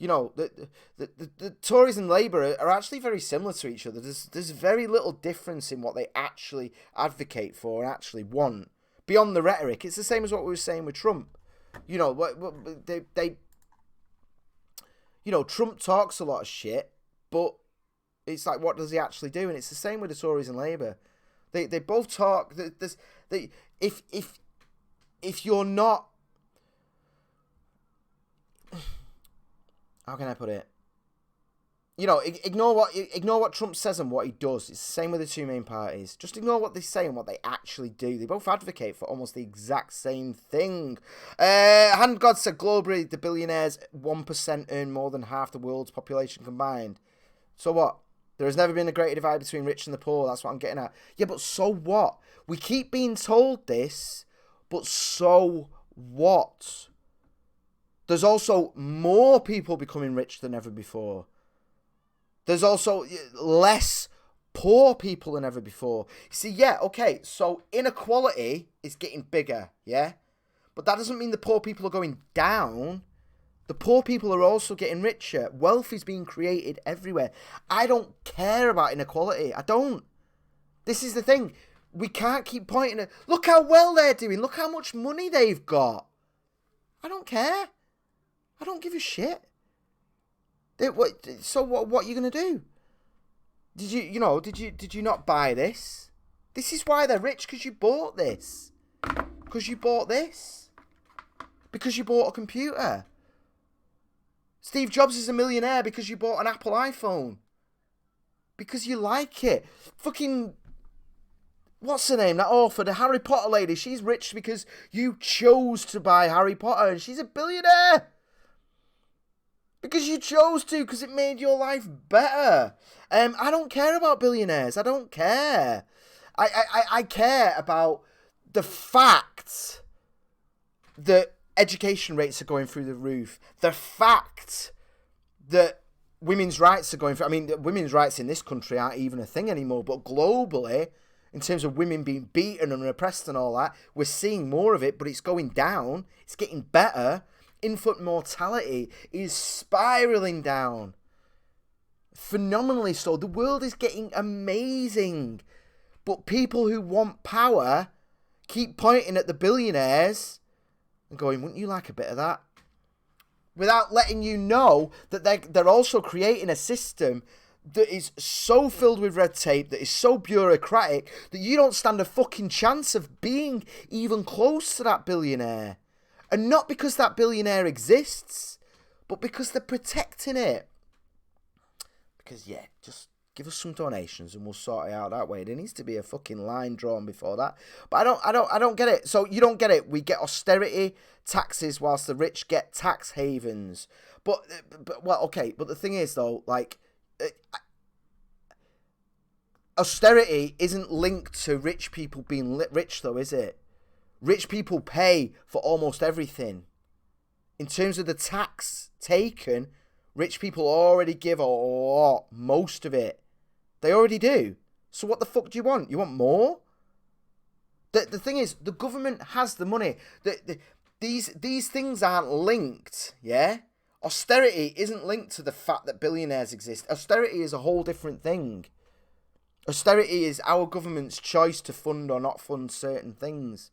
The Tories and Labour are actually very similar to each other. There's very little difference in what they actually advocate for and actually want. Beyond the rhetoric, it's the same as what we were saying with Trump. Trump talks a lot of shit, but it's like, what does he actually do? And it's the same with the Tories and Labour. They both talk. If you're not. How can I put it? Ignore what Trump says and what he does. It's the same with the two main parties. Just ignore what they say and what they actually do. They both advocate for almost the exact same thing. Hand God said globally the billionaires 1% earn more than half the world's population combined. So what? There has never been a greater divide between rich and the poor. That's what I'm getting at. Yeah, but so what? We keep being told this, but so what? There's also more people becoming rich than ever before. There's also less poor people than ever before. You see, yeah, okay, so inequality is getting bigger, yeah? But that doesn't mean the poor people are going down. The poor people are also getting richer. Wealth is being created everywhere. I don't care about inequality. I don't. This is the thing. We can't keep pointing at, look how well they're doing. Look how much money they've got. I don't care. I don't give a shit. So what are you going to do? Did you not buy this? This is why they're rich, because you bought this. Because you bought this. Because you bought a computer. Steve Jobs is a millionaire because you bought an Apple iPhone. Because you like it. Fucking, what's her name? That author, the Harry Potter lady. She's rich because you chose to buy Harry Potter and she's a billionaire. Because you chose to, because it made your life better. I don't care about billionaires. I don't care. I care about the fact that education rates are going through the roof. The fact that women's rights are going through. I mean, women's rights in this country aren't even a thing anymore. But globally, in terms of women being beaten and oppressed and all that, we're seeing more of it, but it's going down. It's getting better. Infant mortality is spiraling down. Phenomenally so. The world is getting amazing. But people who want power keep pointing at the billionaires and going, wouldn't you like a bit of that? Without letting you know that they're also creating a system that is so filled with red tape, that is so bureaucratic, that you don't stand a fucking chance of being even close to that billionaire. And not because that billionaire exists, but because they're protecting it. Because, yeah, just give us some donations and we'll sort it out that way. There needs to be a fucking line drawn before that. But I don't get it. So you don't get it. We get austerity taxes whilst the rich get tax havens. But well, okay. But the thing is, though, like, austerity isn't linked to rich people being rich, though, is it? Rich people pay for almost everything. In terms of the tax taken, rich people already give a lot, most of it. They already do. So what the fuck do you want? You want more? The thing is, the government has the money. These things aren't linked, yeah? Austerity isn't linked to the fact that billionaires exist. Austerity is a whole different thing. Austerity is our government's choice to fund or not fund certain things.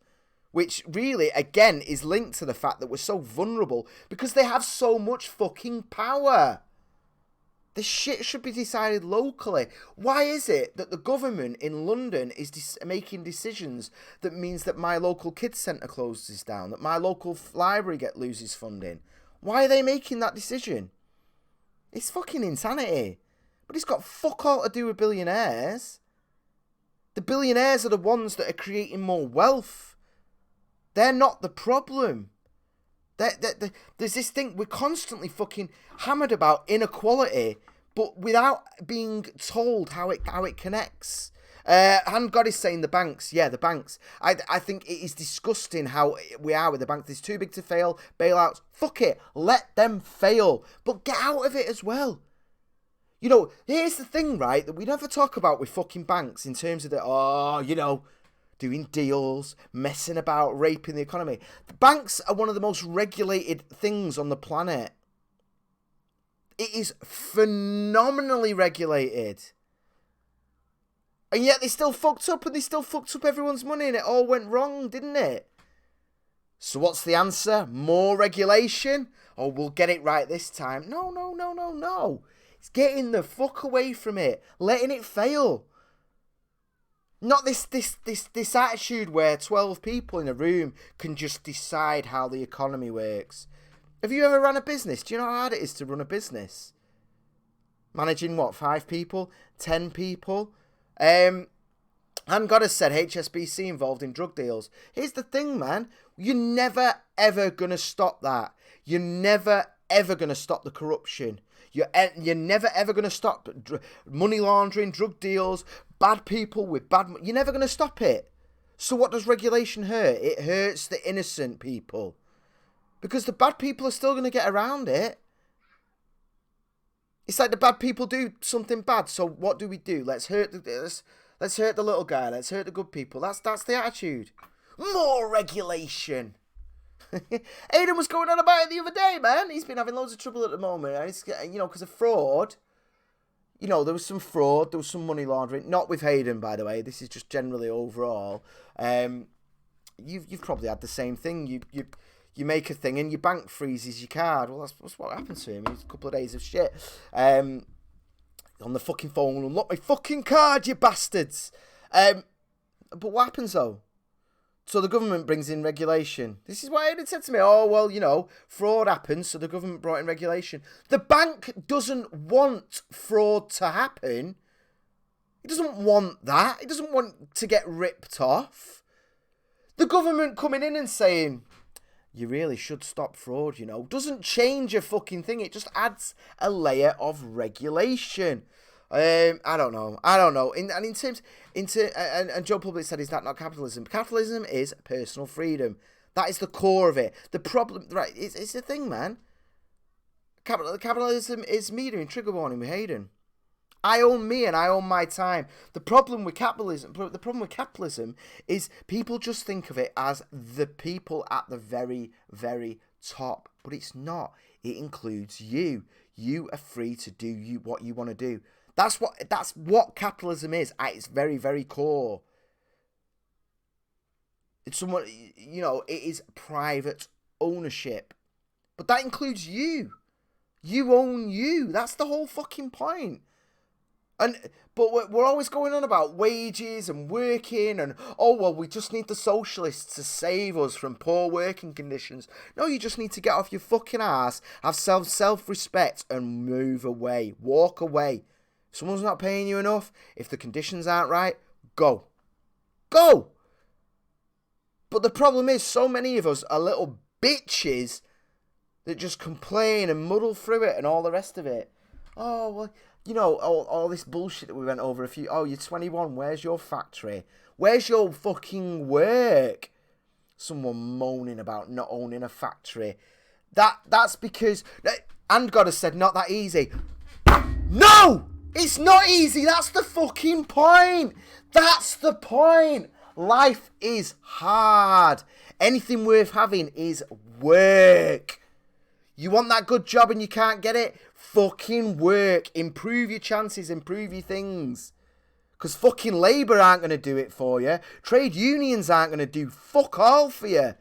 Which really, again, is linked to the fact that we're so vulnerable because they have so much fucking power. This shit should be decided locally. Why is it that the government in London is making decisions that means that my local kids centre closes down, that my local library loses funding? Why are they making that decision? It's fucking insanity. But it's got fuck all to do with billionaires. The billionaires are the ones that are creating more wealth. They're not the problem. There's this thing, we're constantly fucking hammered about inequality, but without being told how it connects. And God is saying the banks. Yeah, the banks. I think it is disgusting how we are with the banks. It's too big to fail. Bailouts. Fuck it. Let them fail. But get out of it as well. You know, here's the thing, right, that we never talk about with fucking banks in terms of doing deals, messing about, raping the economy. The banks are one of the most regulated things on the planet. It is phenomenally regulated. And yet they still fucked up, and they still fucked up everyone's money, and it all went wrong, didn't it? So what's the answer? More regulation? Oh, we'll get it right this time. No. It's getting the fuck away from it. Letting it fail. Not this attitude where 12 people in a room can just decide how the economy works. Have you ever run a business? Do you know how hard it is to run a business? Managing what, 5 people? 10 people? And God has said HSBC involved in drug deals. Here's the thing, man. You're never, ever going to stop that. You're never, ever going to stop the corruption. You're never, ever going to stop money laundering, drug deals, bad people with bad money. You're never going to stop it. So what does regulation hurt? It hurts the innocent people. Because the bad people are still going to get around it. It's like the bad people do something bad. So what do? Let's hurt the little guy. Let's hurt the good people. That's the attitude. More regulation. Aiden was going on about it the other day, man. He's been having loads of trouble at the moment. And it's, because of fraud. There was some fraud. There was some money laundering. Not with Hayden, by the way. This is just generally overall. You've probably had the same thing. You make a thing and your bank freezes your card. Well, that's what happened to him. It was a couple of days of shit. On the fucking phone, unlock my fucking card, you bastards. But what happens though? So the government brings in regulation. This is what Aiden said to me. Oh, well, fraud happens, so the government brought in regulation. The bank doesn't want fraud to happen. It doesn't want that. It doesn't want to get ripped off. The government coming in and saying, you really should stop fraud, doesn't change a fucking thing. It just adds a layer of regulation. I don't know. And Joe Public said, is that not capitalism? Capitalism is personal freedom. That is the core of it. The problem, right, it's a thing, man. Capitalism is me doing trigger warning with Hayden. I own me and I own my time. The problem with capitalism is people just think of it as the people at the very, very top. But it's not. It includes you. You are free to do what you want to do. That's what capitalism is at its very, very core. It's it is private ownership. But that includes you. You own you. That's the whole fucking point. But we're always going on about wages and working and, we just need the socialists to save us from poor working conditions. No, you just need to get off your fucking ass, have self-respect and move away. Walk away. If someone's not paying you enough, if the conditions aren't right, go. Go! But the problem is, so many of us are little bitches that just complain and muddle through it and all the rest of it. Oh, well, all this bullshit that we went over you're 21, where's your factory? Where's your fucking work? Someone moaning about not owning a factory. That's because, and God has said, not that easy. No! It's not easy. That's the fucking point. That's the point. Life is hard. Anything worth having is work. You want that good job and you can't get it? Fucking work. Improve your chances. Improve your things. Because fucking Labour aren't going to do it for you. Trade unions aren't going to do fuck all for you.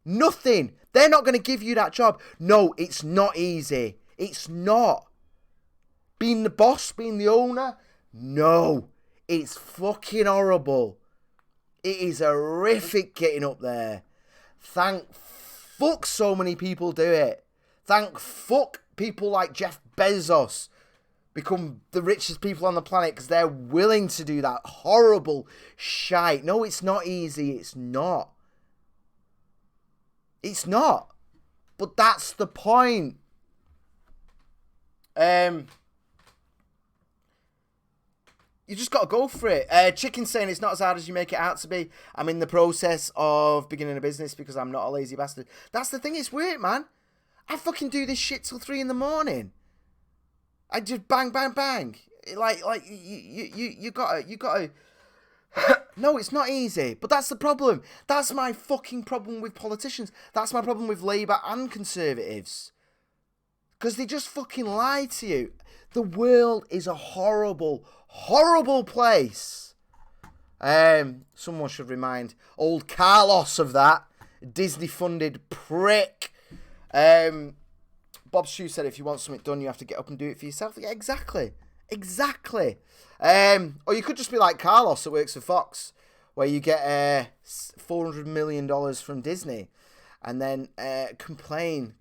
Nothing. They're not going to give you that job. No, it's not easy. It's not. Being the boss, being the owner, no. It's fucking horrible. It is horrific getting up there. Thank fuck so many people do it. Thank fuck people like Jeff Bezos become the richest people on the planet because they're willing to do that horrible shite. No, it's not easy. It's not. It's not. But that's the point. You just got to go for it. Chicken saying it's not as hard as you make it out to be. I'm in the process of beginning a business because I'm not a lazy bastard. That's the thing. It's weird, man. I fucking do this shit till 3 a.m. I just bang, bang, bang. Like you gotta. No, it's not easy. But that's the problem. That's my fucking problem with politicians. That's my problem with Labour and Conservatives. Because they just fucking lie to you. The world is a horrible, horrible place. Someone should remind old Carlos of that. Disney-funded prick. Bob Shoe said if you want something done, you have to get up and do it for yourself. Yeah, exactly. Exactly. Or you could just be like Carlos that works for Fox, where you get $400 million from Disney and then complain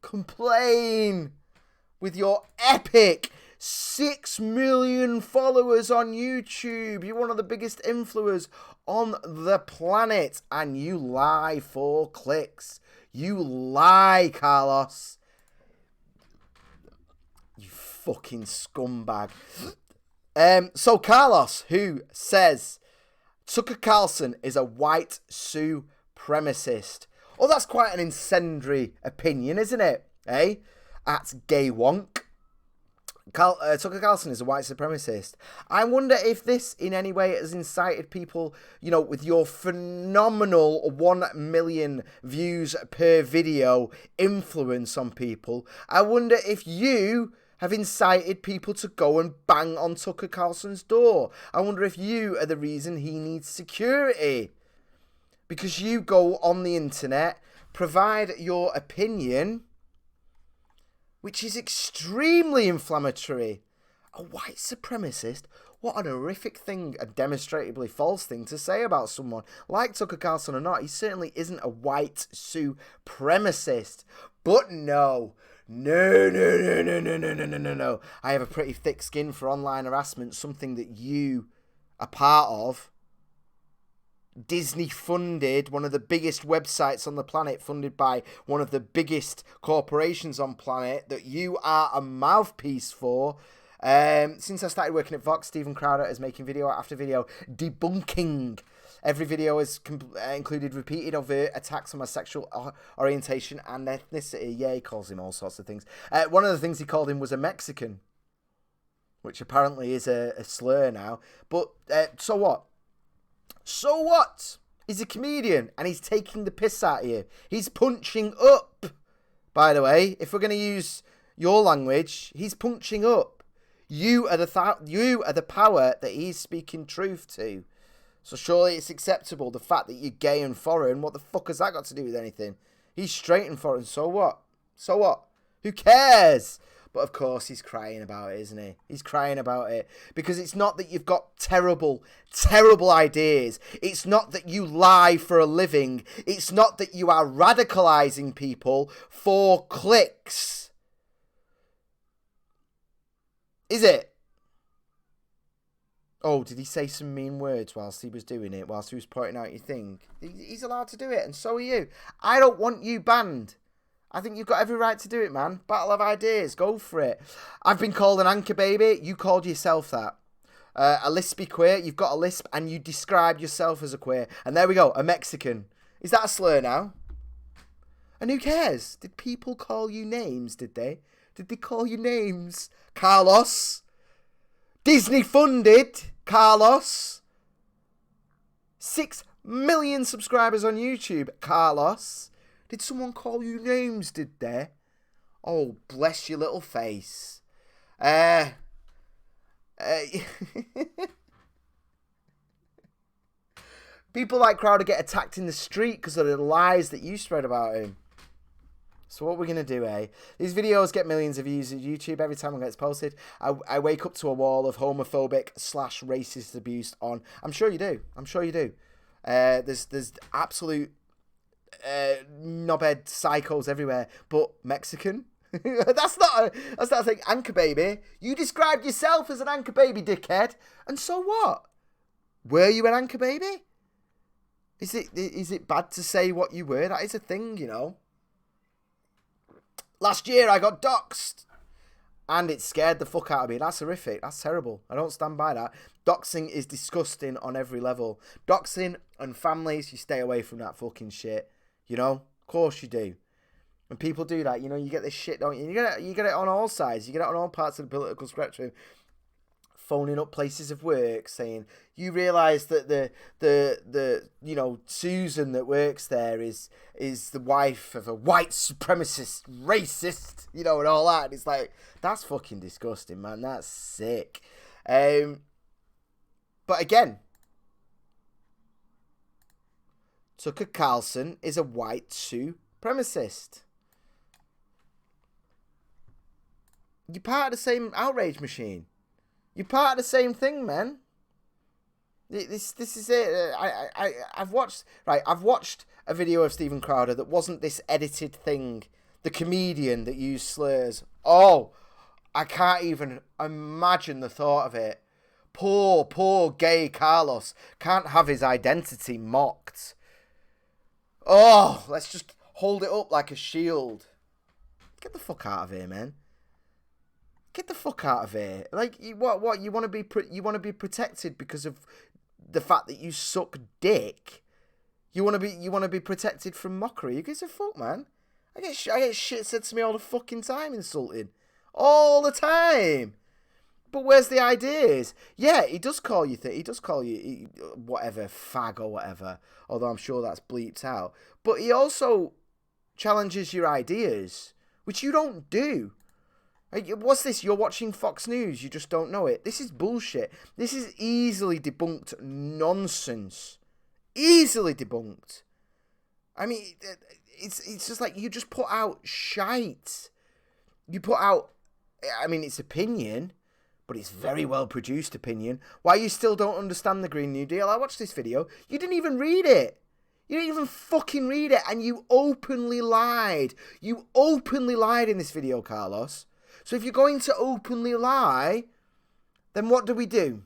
with your epic 6 million followers on YouTube. You're one of the biggest influencers on the planet. And you lie for clicks. You lie, Carlos. You fucking scumbag. So Carlos, who says Tucker Carlson is a white supremacist. Oh, that's quite an incendiary opinion, isn't it? Eh? At Gay Wonk. Tucker Carlson is a white supremacist. I wonder if this in any way has incited people, you know, with your phenomenal 1 million views per video influence on people. I wonder if you have incited people to go and bang on Tucker Carlson's door. I wonder if you are the reason he needs security. Because you go on the internet, provide your opinion, which is extremely inflammatory. A white supremacist? What an horrific thing, a demonstrably false thing to say about someone. Like Tucker Carlson or not, he certainly isn't a white supremacist. But no. No. I have a pretty thick skin for online harassment, something that you are part of. Disney funded one of the biggest websites on the planet, funded by one of the biggest corporations on planet that you are a mouthpiece for. Since I started working at Vox, Stephen Crowder is making video after video debunking. Every video is included repeated overt attacks on my sexual orientation and ethnicity. Yeah, he calls him all sorts of things. One of the things he called him was a Mexican, which apparently is a slur now. But so what? So what? He's a comedian and he's taking the piss out of you. He's punching up. By the way, if we're going to use your language, he's punching up. You are the power that he's speaking truth to. So surely it's acceptable, the fact that you're gay and foreign. What the fuck has that got to do with anything? He's straight and foreign. So what? So what? Who cares? But of course he's crying about it, isn't he? He's crying about it. Because it's not that you've got terrible, terrible ideas. It's not that you lie for a living. It's not that you are radicalizing people for clicks. Is it? Oh, did he say some mean words whilst he was doing it? Whilst he was pointing out your thing? He's allowed to do it, and so are you. I don't want you banned. I think you've got every right to do it, man. Battle of ideas. Go for it. I've been called an anchor baby. You called yourself that. A lispy queer. You've got a lisp and you describe yourself as a queer. And there we go. A Mexican. Is that a slur now? And who cares? Did people call you names, did they? Did they call you names? Carlos. Disney funded Carlos. 6 million subscribers on YouTube. Carlos. Did someone call you names, did they? Oh, bless your little face. People like Crowder get attacked in the street because of the lies that you spread about him. So what we're going to do, eh? These videos get millions of views on YouTube every time one gets posted. I wake up to a wall of homophobic/racist abuse on. I'm sure you do. I'm sure you do. There's absolute knobhead psychos everywhere, but Mexican. that's not a thing. Anchor baby. You described yourself as an anchor baby, dickhead. And so what? Were you an anchor baby? Is it bad to say what you were? That is a thing, you know. Last year I got doxxed. And it scared the fuck out of me. That's horrific. That's terrible. I don't stand by that. Doxing is disgusting on every level. Doxing and families, you stay away from that fucking shit. You know? Of course you do. When people do that, you know, you get this shit, don't you? You get it on all sides. You get it on all parts of the political spectrum. Phoning up places of work, saying, you realise that the you know, Susan that works there is the wife of a white supremacist, racist, you know, and all that. And it's like, that's fucking disgusting, man. That's sick. But again, Tucker Carlson is a white supremacist. You're part of the same outrage machine. You're part of the same thing, man. This is it. I've watched a video of Stephen Crowder that wasn't this edited thing. The comedian that used slurs. Oh, I can't even imagine the thought of it. Poor gay Carlos can't have his identity mocked. Oh, let's just hold it up like a shield. Get the fuck out of here, man. Get the fuck out of here. Like, what you want to be protected because of the fact that you suck dick? You want to be protected from mockery. Who gives a fuck, man? I get shit said to me all the fucking time, insulting. All the time. But where's the ideas? Yeah, he does call you he does call you whatever, fag or whatever. Although I'm sure that's bleeped out. But he also challenges your ideas, which you don't do. What's this? You're watching Fox News. You just don't know it. This is bullshit. This is easily debunked nonsense. Easily debunked. I mean, it's just like you just put out shite. You put out, I mean, it's opinion, but it's very well produced opinion. Why you still don't understand the Green New Deal? I watched this video. You didn't even read it. You didn't even fucking read it, and you openly lied. You openly lied in this video, Carlos. So if you're going to openly lie, then what do we do?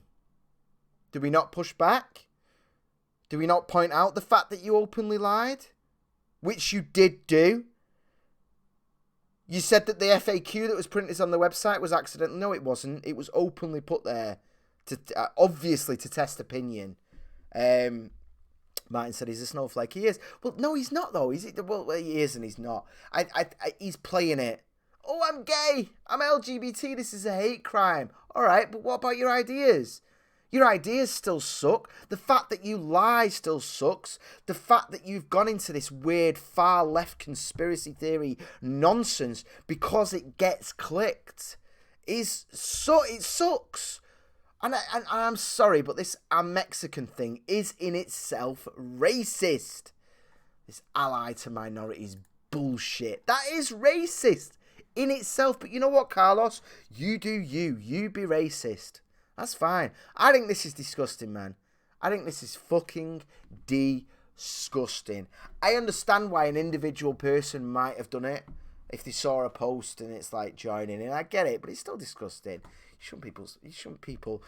Do we not push back? Do we not point out the fact that you openly lied? Which you did do. You said that the FAQ that was printed on the website was accidental. No, it wasn't. It was openly put there, to obviously to test opinion. Martin said he's a snowflake. He is. Well, no, he's not, though. Well, he is and he's not. He's playing it. Oh, I'm gay. I'm LGBT. This is a hate crime. All right, but what about your ideas? Your ideas still suck. The fact that you lie still sucks. The fact that you've gone into this weird far left conspiracy theory nonsense because it gets clicked it sucks. And I'm sorry, but this I'm Mexican thing is in itself racist. This ally to minorities bullshit. That is racist in itself. But you know what, Carlos? You do you. You be racist. That's fine. I think this is disgusting, man. I think this is fucking disgusting. I understand why an individual person might have done it if they saw a post and it's like joining in. I get it, but it's still disgusting. You shouldn't people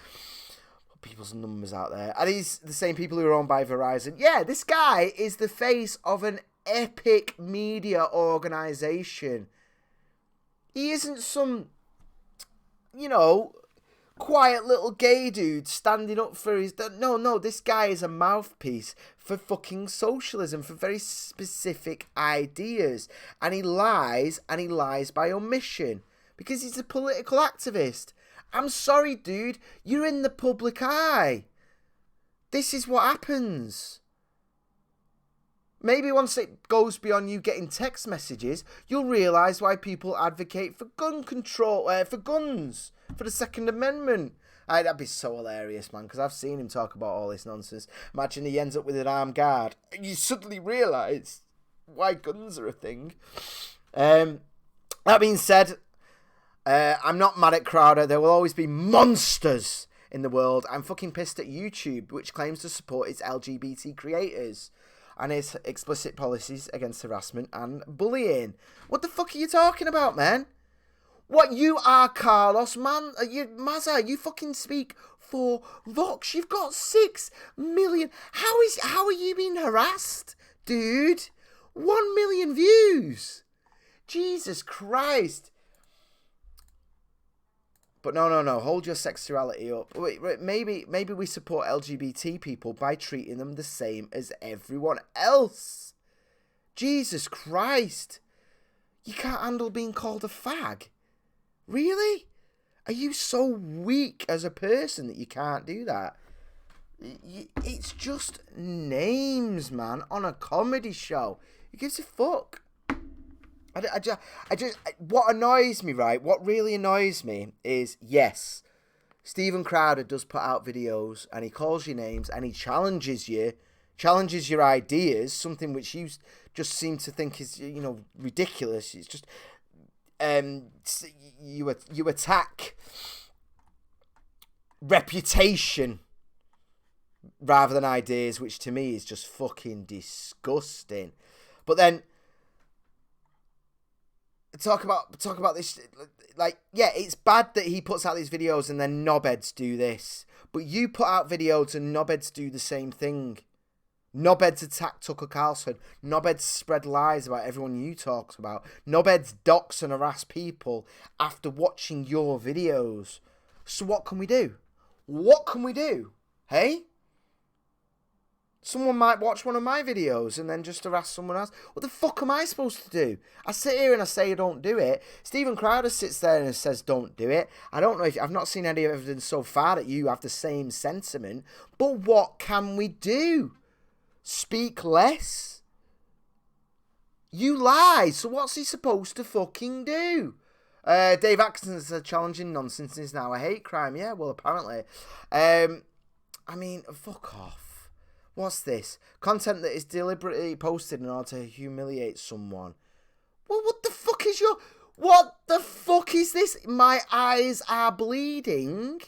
put people's numbers out there. Are these the same people who are owned by Verizon? Yeah, this guy is the face of an epic media organization. He isn't some, quiet little gay dude standing up for his... No, this guy is a mouthpiece for fucking socialism, for very specific ideas. And he lies by omission. Because he's a political activist. I'm sorry, dude. You're in the public eye. This is what happens. Maybe once it goes beyond you getting text messages, you'll realise why people advocate for gun control, for guns, for the Second Amendment. That'd be so hilarious, man, because I've seen him talk about all this nonsense. Imagine he ends up with an armed guard, and you suddenly realise why guns are a thing. That being said, I'm not mad at Crowder. There will always be monsters in the world. I'm fucking pissed at YouTube, which claims to support its LGBT creators and its explicit policies against harassment and bullying. What the fuck are you talking about, man? What you are, Carlos, man? Mazza, you fucking speak for Vox. You've got 6 million. How are you being harassed, dude? 1 million views. Jesus Christ. But no. Hold your sexuality up. Wait, maybe we support LGBT people by treating them the same as everyone else. Jesus Christ. You can't handle being called a fag. Really? Are you so weak as a person that you can't do that? It's just names, man, on a comedy show. Who gives a fuck? I just, what annoys me, right? What really annoys me is, yes, Stephen Crowder does put out videos and he calls you names and he challenges your ideas, something which you just seem to think is, ridiculous. It's just, you attack reputation rather than ideas, which to me is just fucking disgusting. But then, talk about this, like, yeah, it's bad that he puts out these videos and then knobheads do this, but you put out videos and knobheads do the same thing. Knobheads attack Tucker Carlson. Knobheads spread lies about everyone you talk about. Knobheads dox and harass people after watching your videos. So what can we do? Hey? Someone might watch one of my videos and then just harass someone else. What the fuck am I supposed to do? I sit here and I say don't do it. Stephen Crowder sits there and says don't do it. I don't know if I've not seen any evidence so far that you have the same sentiment. But what can we do? Speak less? You lie. So what's he supposed to fucking do? Dave Atkinson said challenging nonsense is now a hate crime. Yeah, well apparently. I mean, fuck off. What's this? Content that is deliberately posted in order to humiliate someone. Well, what the fuck is your... What the fuck is this? My eyes are bleeding.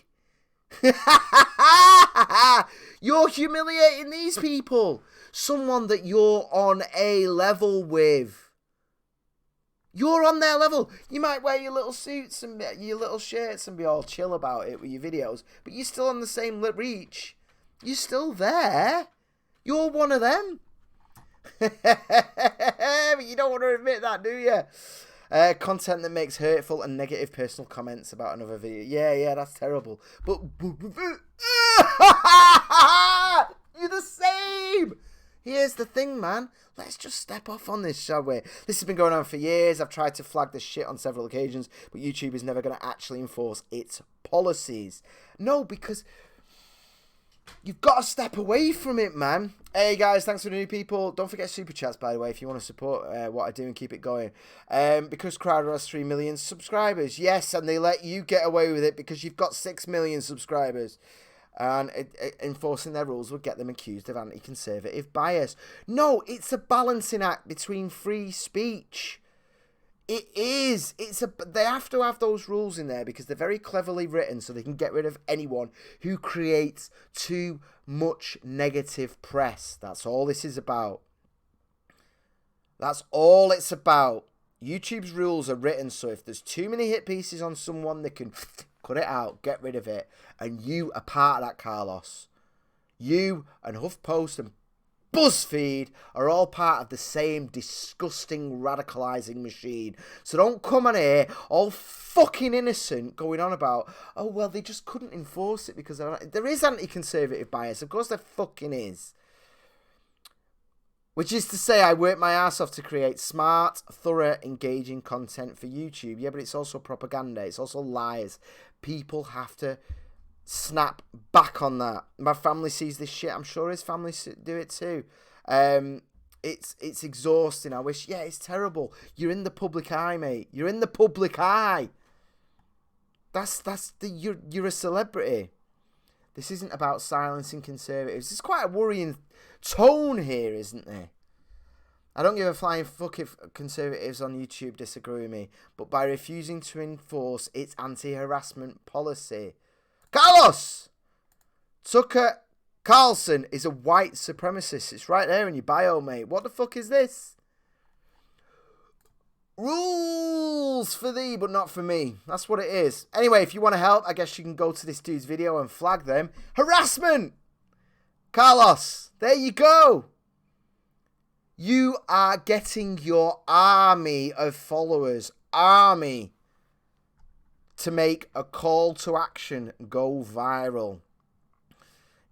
You're humiliating these people. Someone that you're on a level with. You're on their level. You might wear your little suits and your little shirts and be all chill about it with your videos, but you're still on the same reach. You're still there. You're one of them. But you don't want to admit that, do you? Content that makes hurtful and negative personal comments about another video. Yeah, that's terrible. But you're the same. Here's the thing, man. Let's just step off on this, shall we? This has been going on for years. I've tried to flag this shit on several occasions, but YouTube is never going to actually enforce its policies. No, because... you've got to step away from it, man. Hey, guys, thanks for the new people. Don't forget Super Chats, by the way, if you want to support what I do and keep it going. Because Crowder has 3 million subscribers. Yes, and they let you get away with it because you've got 6 million subscribers. And enforcing their rules would get them accused of anti-conservative bias. No, it's a balancing act between free speech. It is. They have to have those rules in there because they're very cleverly written so they can get rid of anyone who creates too much negative press. That's all this is about. That's all it's about. YouTube's rules are written so if there's too many hit pieces on someone, they can cut it out, get rid of it. And you are part of that, Carlos. You and HuffPost and BuzzFeed are all part of the same disgusting radicalising machine. So don't come on here all fucking innocent going on about, oh, well, they just couldn't enforce it because there is anti-conservative bias. Of course there fucking is. Which is to say, I work my ass off to create smart, thorough, engaging content for YouTube. Yeah, but it's also propaganda. It's also lies. People have to snap back on that. My family sees this shit. I'm sure his family do it too. It's exhausting. I wish. Yeah, it's terrible. You're in the public eye, mate. You're in the public eye. You're a celebrity. This isn't about silencing conservatives. It's quite a worrying tone here, isn't there? I don't give a flying fuck if conservatives on YouTube disagree with me, but by refusing to enforce its anti-harassment policy, Carlos Tucker Carlson is a white supremacist. It's right there in your bio, mate. What the fuck is this? Rules for thee, but not for me. That's what it is. Anyway, if you want to help, I guess you can go to this dude's video and flag them. Harassment! Carlos, there you go. You are getting your army of followers, to make a call to action go viral.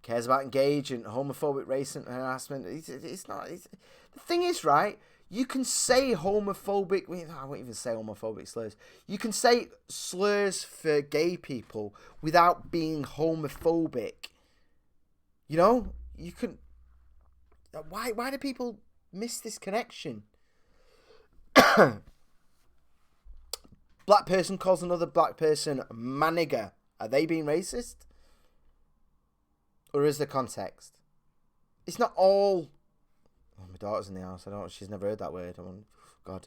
Cares about engaging, homophobic, racist harassment. It's not. The thing is, right? You can say homophobic... I won't even say homophobic slurs. You can say slurs for gay people without being homophobic. You know? You can... Why do people miss this connection? Black person calls another black person maniga. Are they being racist? Or is the context? It's not all... Oh, my daughter's in the house. I don't. She's never heard that word. God.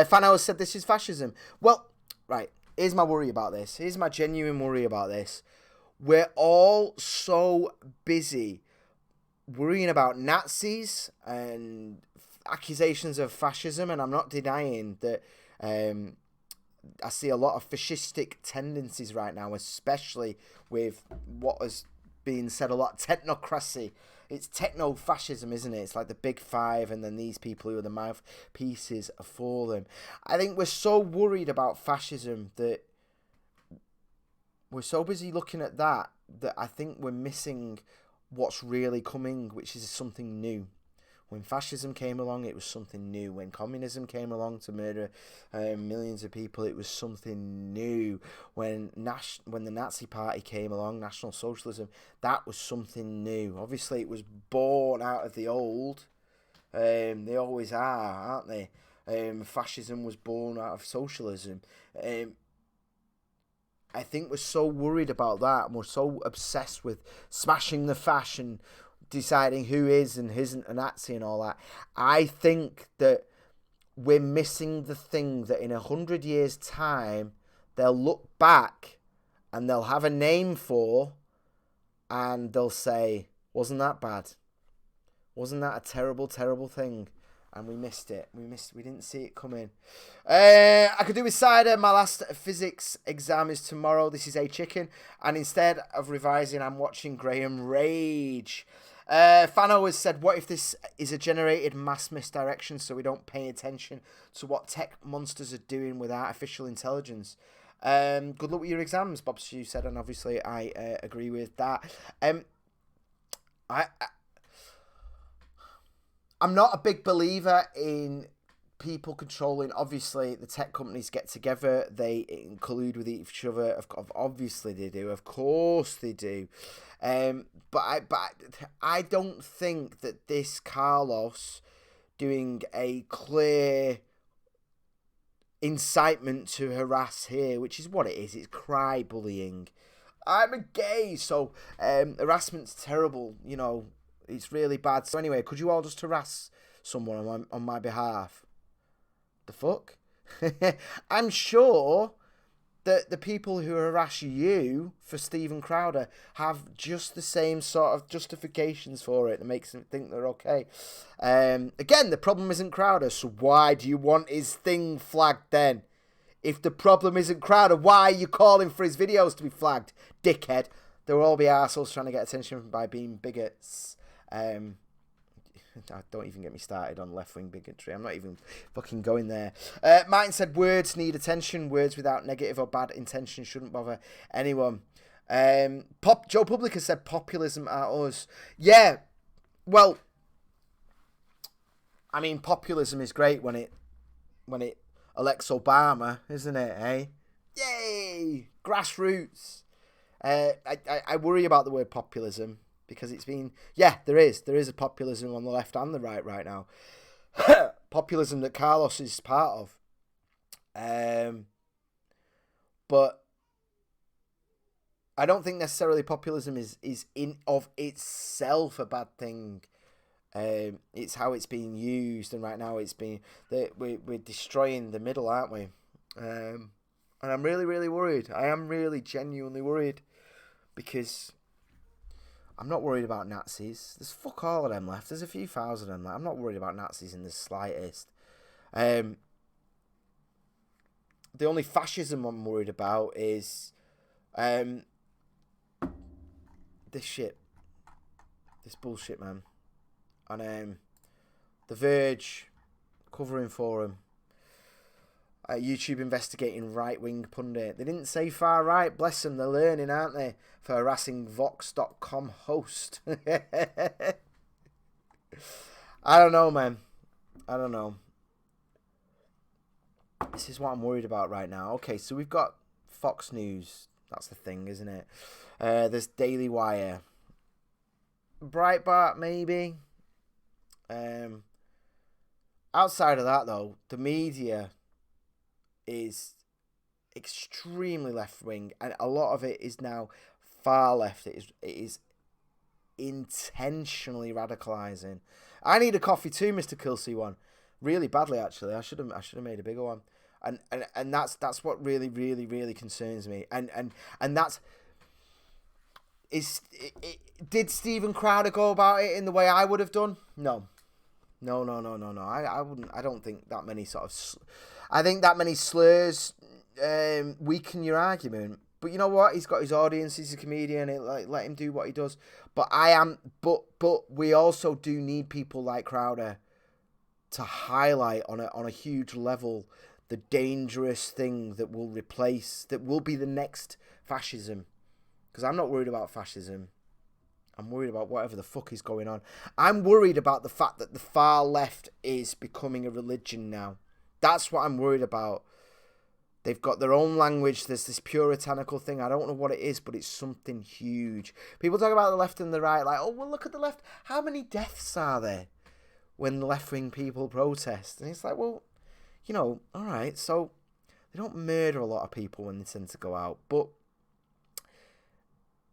Fano said this is fascism. Well, right. Here's my worry about this. Here's my genuine worry about this. We're all so busy worrying about Nazis and accusations of fascism, and I'm not denying that I see a lot of fascistic tendencies right now, especially with what has been said a lot, technocracy. It's techno-fascism, isn't it? It's like the big five and then these people who are the mouthpieces for them. I think we're so worried about fascism that we're so busy looking at that I think we're missing what's really coming, which is something new. When fascism came along, it was something new. When communism came along to murder millions of people, it was something new. When the Nazi Party came along, National Socialism, that was something new. Obviously, it was born out of the old. They always are, aren't they? Fascism was born out of socialism. I think we're so worried about that, and we're so obsessed with smashing the fash and deciding who is and isn't a Nazi and all that. I think that we're missing the thing that in 100 years' time, they'll look back and they'll have a name for, and they'll say, wasn't that bad? Wasn't that a terrible, terrible thing? And we missed it. We didn't see it coming. I could do with cider. My last physics exam is tomorrow. This is a chicken. And instead of revising, I'm watching Graeme rage. Fano has said, what if this is a generated mass misdirection so we don't pay attention to what tech monsters are doing with artificial intelligence? Good luck with your exams, Bob Stew said, and obviously I agree with that. I'm not a big believer in people controlling. Obviously, the tech companies get together. They collude with each other. Obviously, they do. Of course, they do. But I don't think that this Carlos doing a clear incitement to harass here, which is what it is. It's cry bullying. I'm a gay, so harassment's terrible. You know, it's really bad. So anyway, could you all just harass someone on my behalf? The fuck? I'm sure that the people who harass you for Stephen Crowder have just the same sort of justifications for it that makes them think they're okay. Again, the problem isn't Crowder, so why do you want his thing flagged then? If the problem isn't Crowder, why are you calling for his videos to be flagged, dickhead? There will all be arseholes trying to get attention by being bigots. Don't even get me started on left-wing bigotry. I'm not even fucking going there. Martin said, words need attention. Words without negative or bad intention shouldn't bother anyone. Joe Publica said, populism are us. Yeah, well, I mean, populism is great when it elects Obama, isn't it, eh? Yay! Grassroots. I worry about the word populism. Because it's been, yeah, there is a populism on the left and the right now. Populism that Carlos is part of. But I don't think necessarily populism is in of itself a bad thing. It's how it's being used, and right now it's being we're destroying the middle, aren't we? And I'm really, really worried. I am really genuinely worried because I'm not worried about Nazis. There's fuck all of them left. There's a few thousand of them left. I'm not worried about Nazis in the slightest. The only fascism I'm worried about is this shit. This bullshit, man. And The Verge covering for him. YouTube investigating right-wing pundit. They didn't say far right. Bless them, they're learning, aren't they? For harassing Vox.com host. I don't know, man. I don't know. This is what I'm worried about right now. Okay, so we've got Fox News. That's the thing, isn't it? There's Daily Wire. Breitbart, maybe. Outside of that, though, the media is extremely left-wing, and a lot of it is now far left. It is intentionally radicalising. I need a coffee too, Mr. Kelsey one. Really badly, actually. I should have made a bigger one. And that's what really, really, really concerns me. And that's did Stephen Crowder go about it in the way I would have done? No. I wouldn't. I don't think that many I think that many slurs weaken your argument. But you know what? He's got his audience. He's a comedian. Let him do what he does. But we also do need people like Crowder to highlight on a huge level the dangerous thing that will be the next fascism. Because I'm not worried about fascism. I'm worried about whatever the fuck is going on. I'm worried about the fact that the far left is becoming a religion now. That's what I'm worried about. They've got their own language. There's this puritanical thing. I don't know what it is, but it's something huge. People talk about the left and the right, like, oh, well, look at the left. How many deaths are there when left-wing people protest? And it's like, well, you know, all right, so they don't murder a lot of people when they tend to go out, but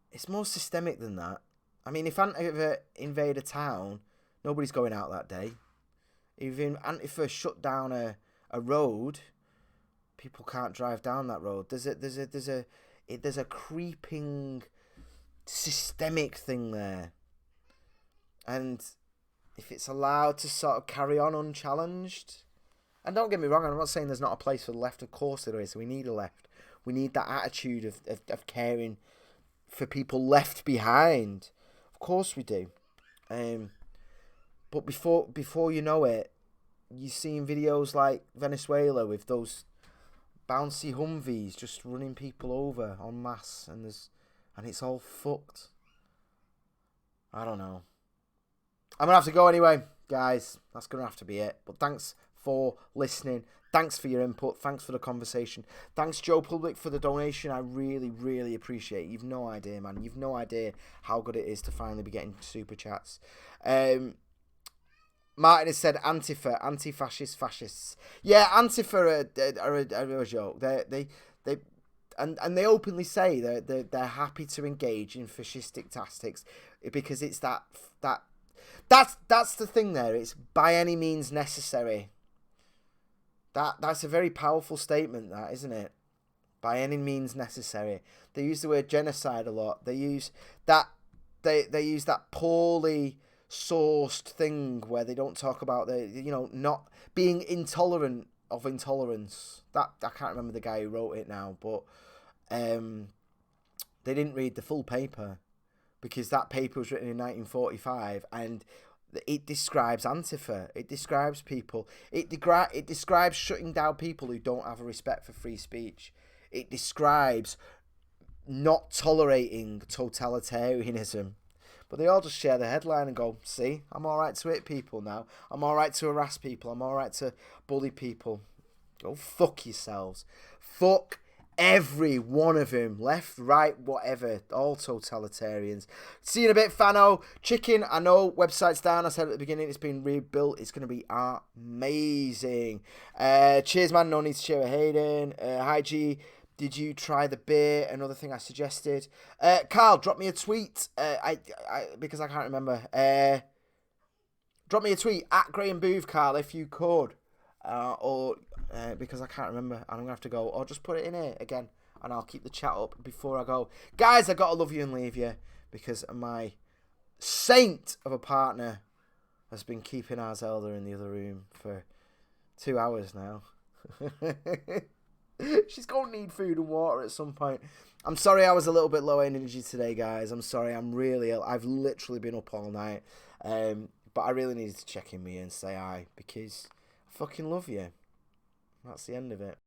it's more systemic than that. I mean, if Antifa invade a town, nobody's going out that day. If Antifa shut down a road, people can't drive down that road. There's a creeping systemic thing there, and if it's allowed to sort of carry on unchallenged, and don't get me wrong, I'm not saying there's not a place for the left. Of course there is. We need a left. We need that attitude of caring for people left behind. Of course we do. But before you know it, you're seeing videos like Venezuela with those bouncy Humvees just running people over en masse, and it's all fucked. I don't know. I'm gonna have to go anyway, guys. That's gonna have to be it. But thanks for listening. Thanks for your input. Thanks for the conversation. Thanks, Joe Public, for the donation. I really, really appreciate it. You've no idea, man. You've no idea how good it is to finally be getting super chats. Martin has said Antifa, anti-fascist fascists. Yeah, Antifa are a joke. They openly say they're happy to engage in fascistic tactics because it's that's the thing there. It's by any means necessary. That's a very powerful statement, that, isn't it? By any means necessary. They use the word genocide a lot. They use that poorly sourced thing where they don't talk about not being intolerant of intolerance. That I can't remember the guy who wrote it now, but they didn't read the full paper because that paper was written in 1945 and it describes Antifa. It describes people. It describes shutting down people who don't have a respect for free speech. It describes not tolerating totalitarianism. But they all just share the headline and go, see, I'm all right to hit people now. I'm all right to harass people. I'm all right to bully people. Go fuck yourselves. Fuck every one of them. Left, right, whatever. All totalitarians. See you in a bit, Fano. Chicken, I know, website's down. I said at the beginning it's been rebuilt. It's going to be amazing. Cheers, man. No need to share with Hayden. Hi, G. Did you try the beer? Another thing I suggested. Carl, drop me a tweet. Because I can't remember. Drop me a tweet at Graeme Booth, Carl, if you could. Because I can't remember. I'm going to have to go. Or just put it in here again. And I'll keep the chat up before I go. Guys, I got to love you and leave you. Because my saint of a partner has been keeping our Zelda in the other room for 2 hours now. She's going to need food and water at some point. I'm sorry I was a little bit low energy today, guys. I'm sorry. I'm really ill. I've literally been up all night. But I really needed to check in with you and say hi because I fucking love you. That's the end of it.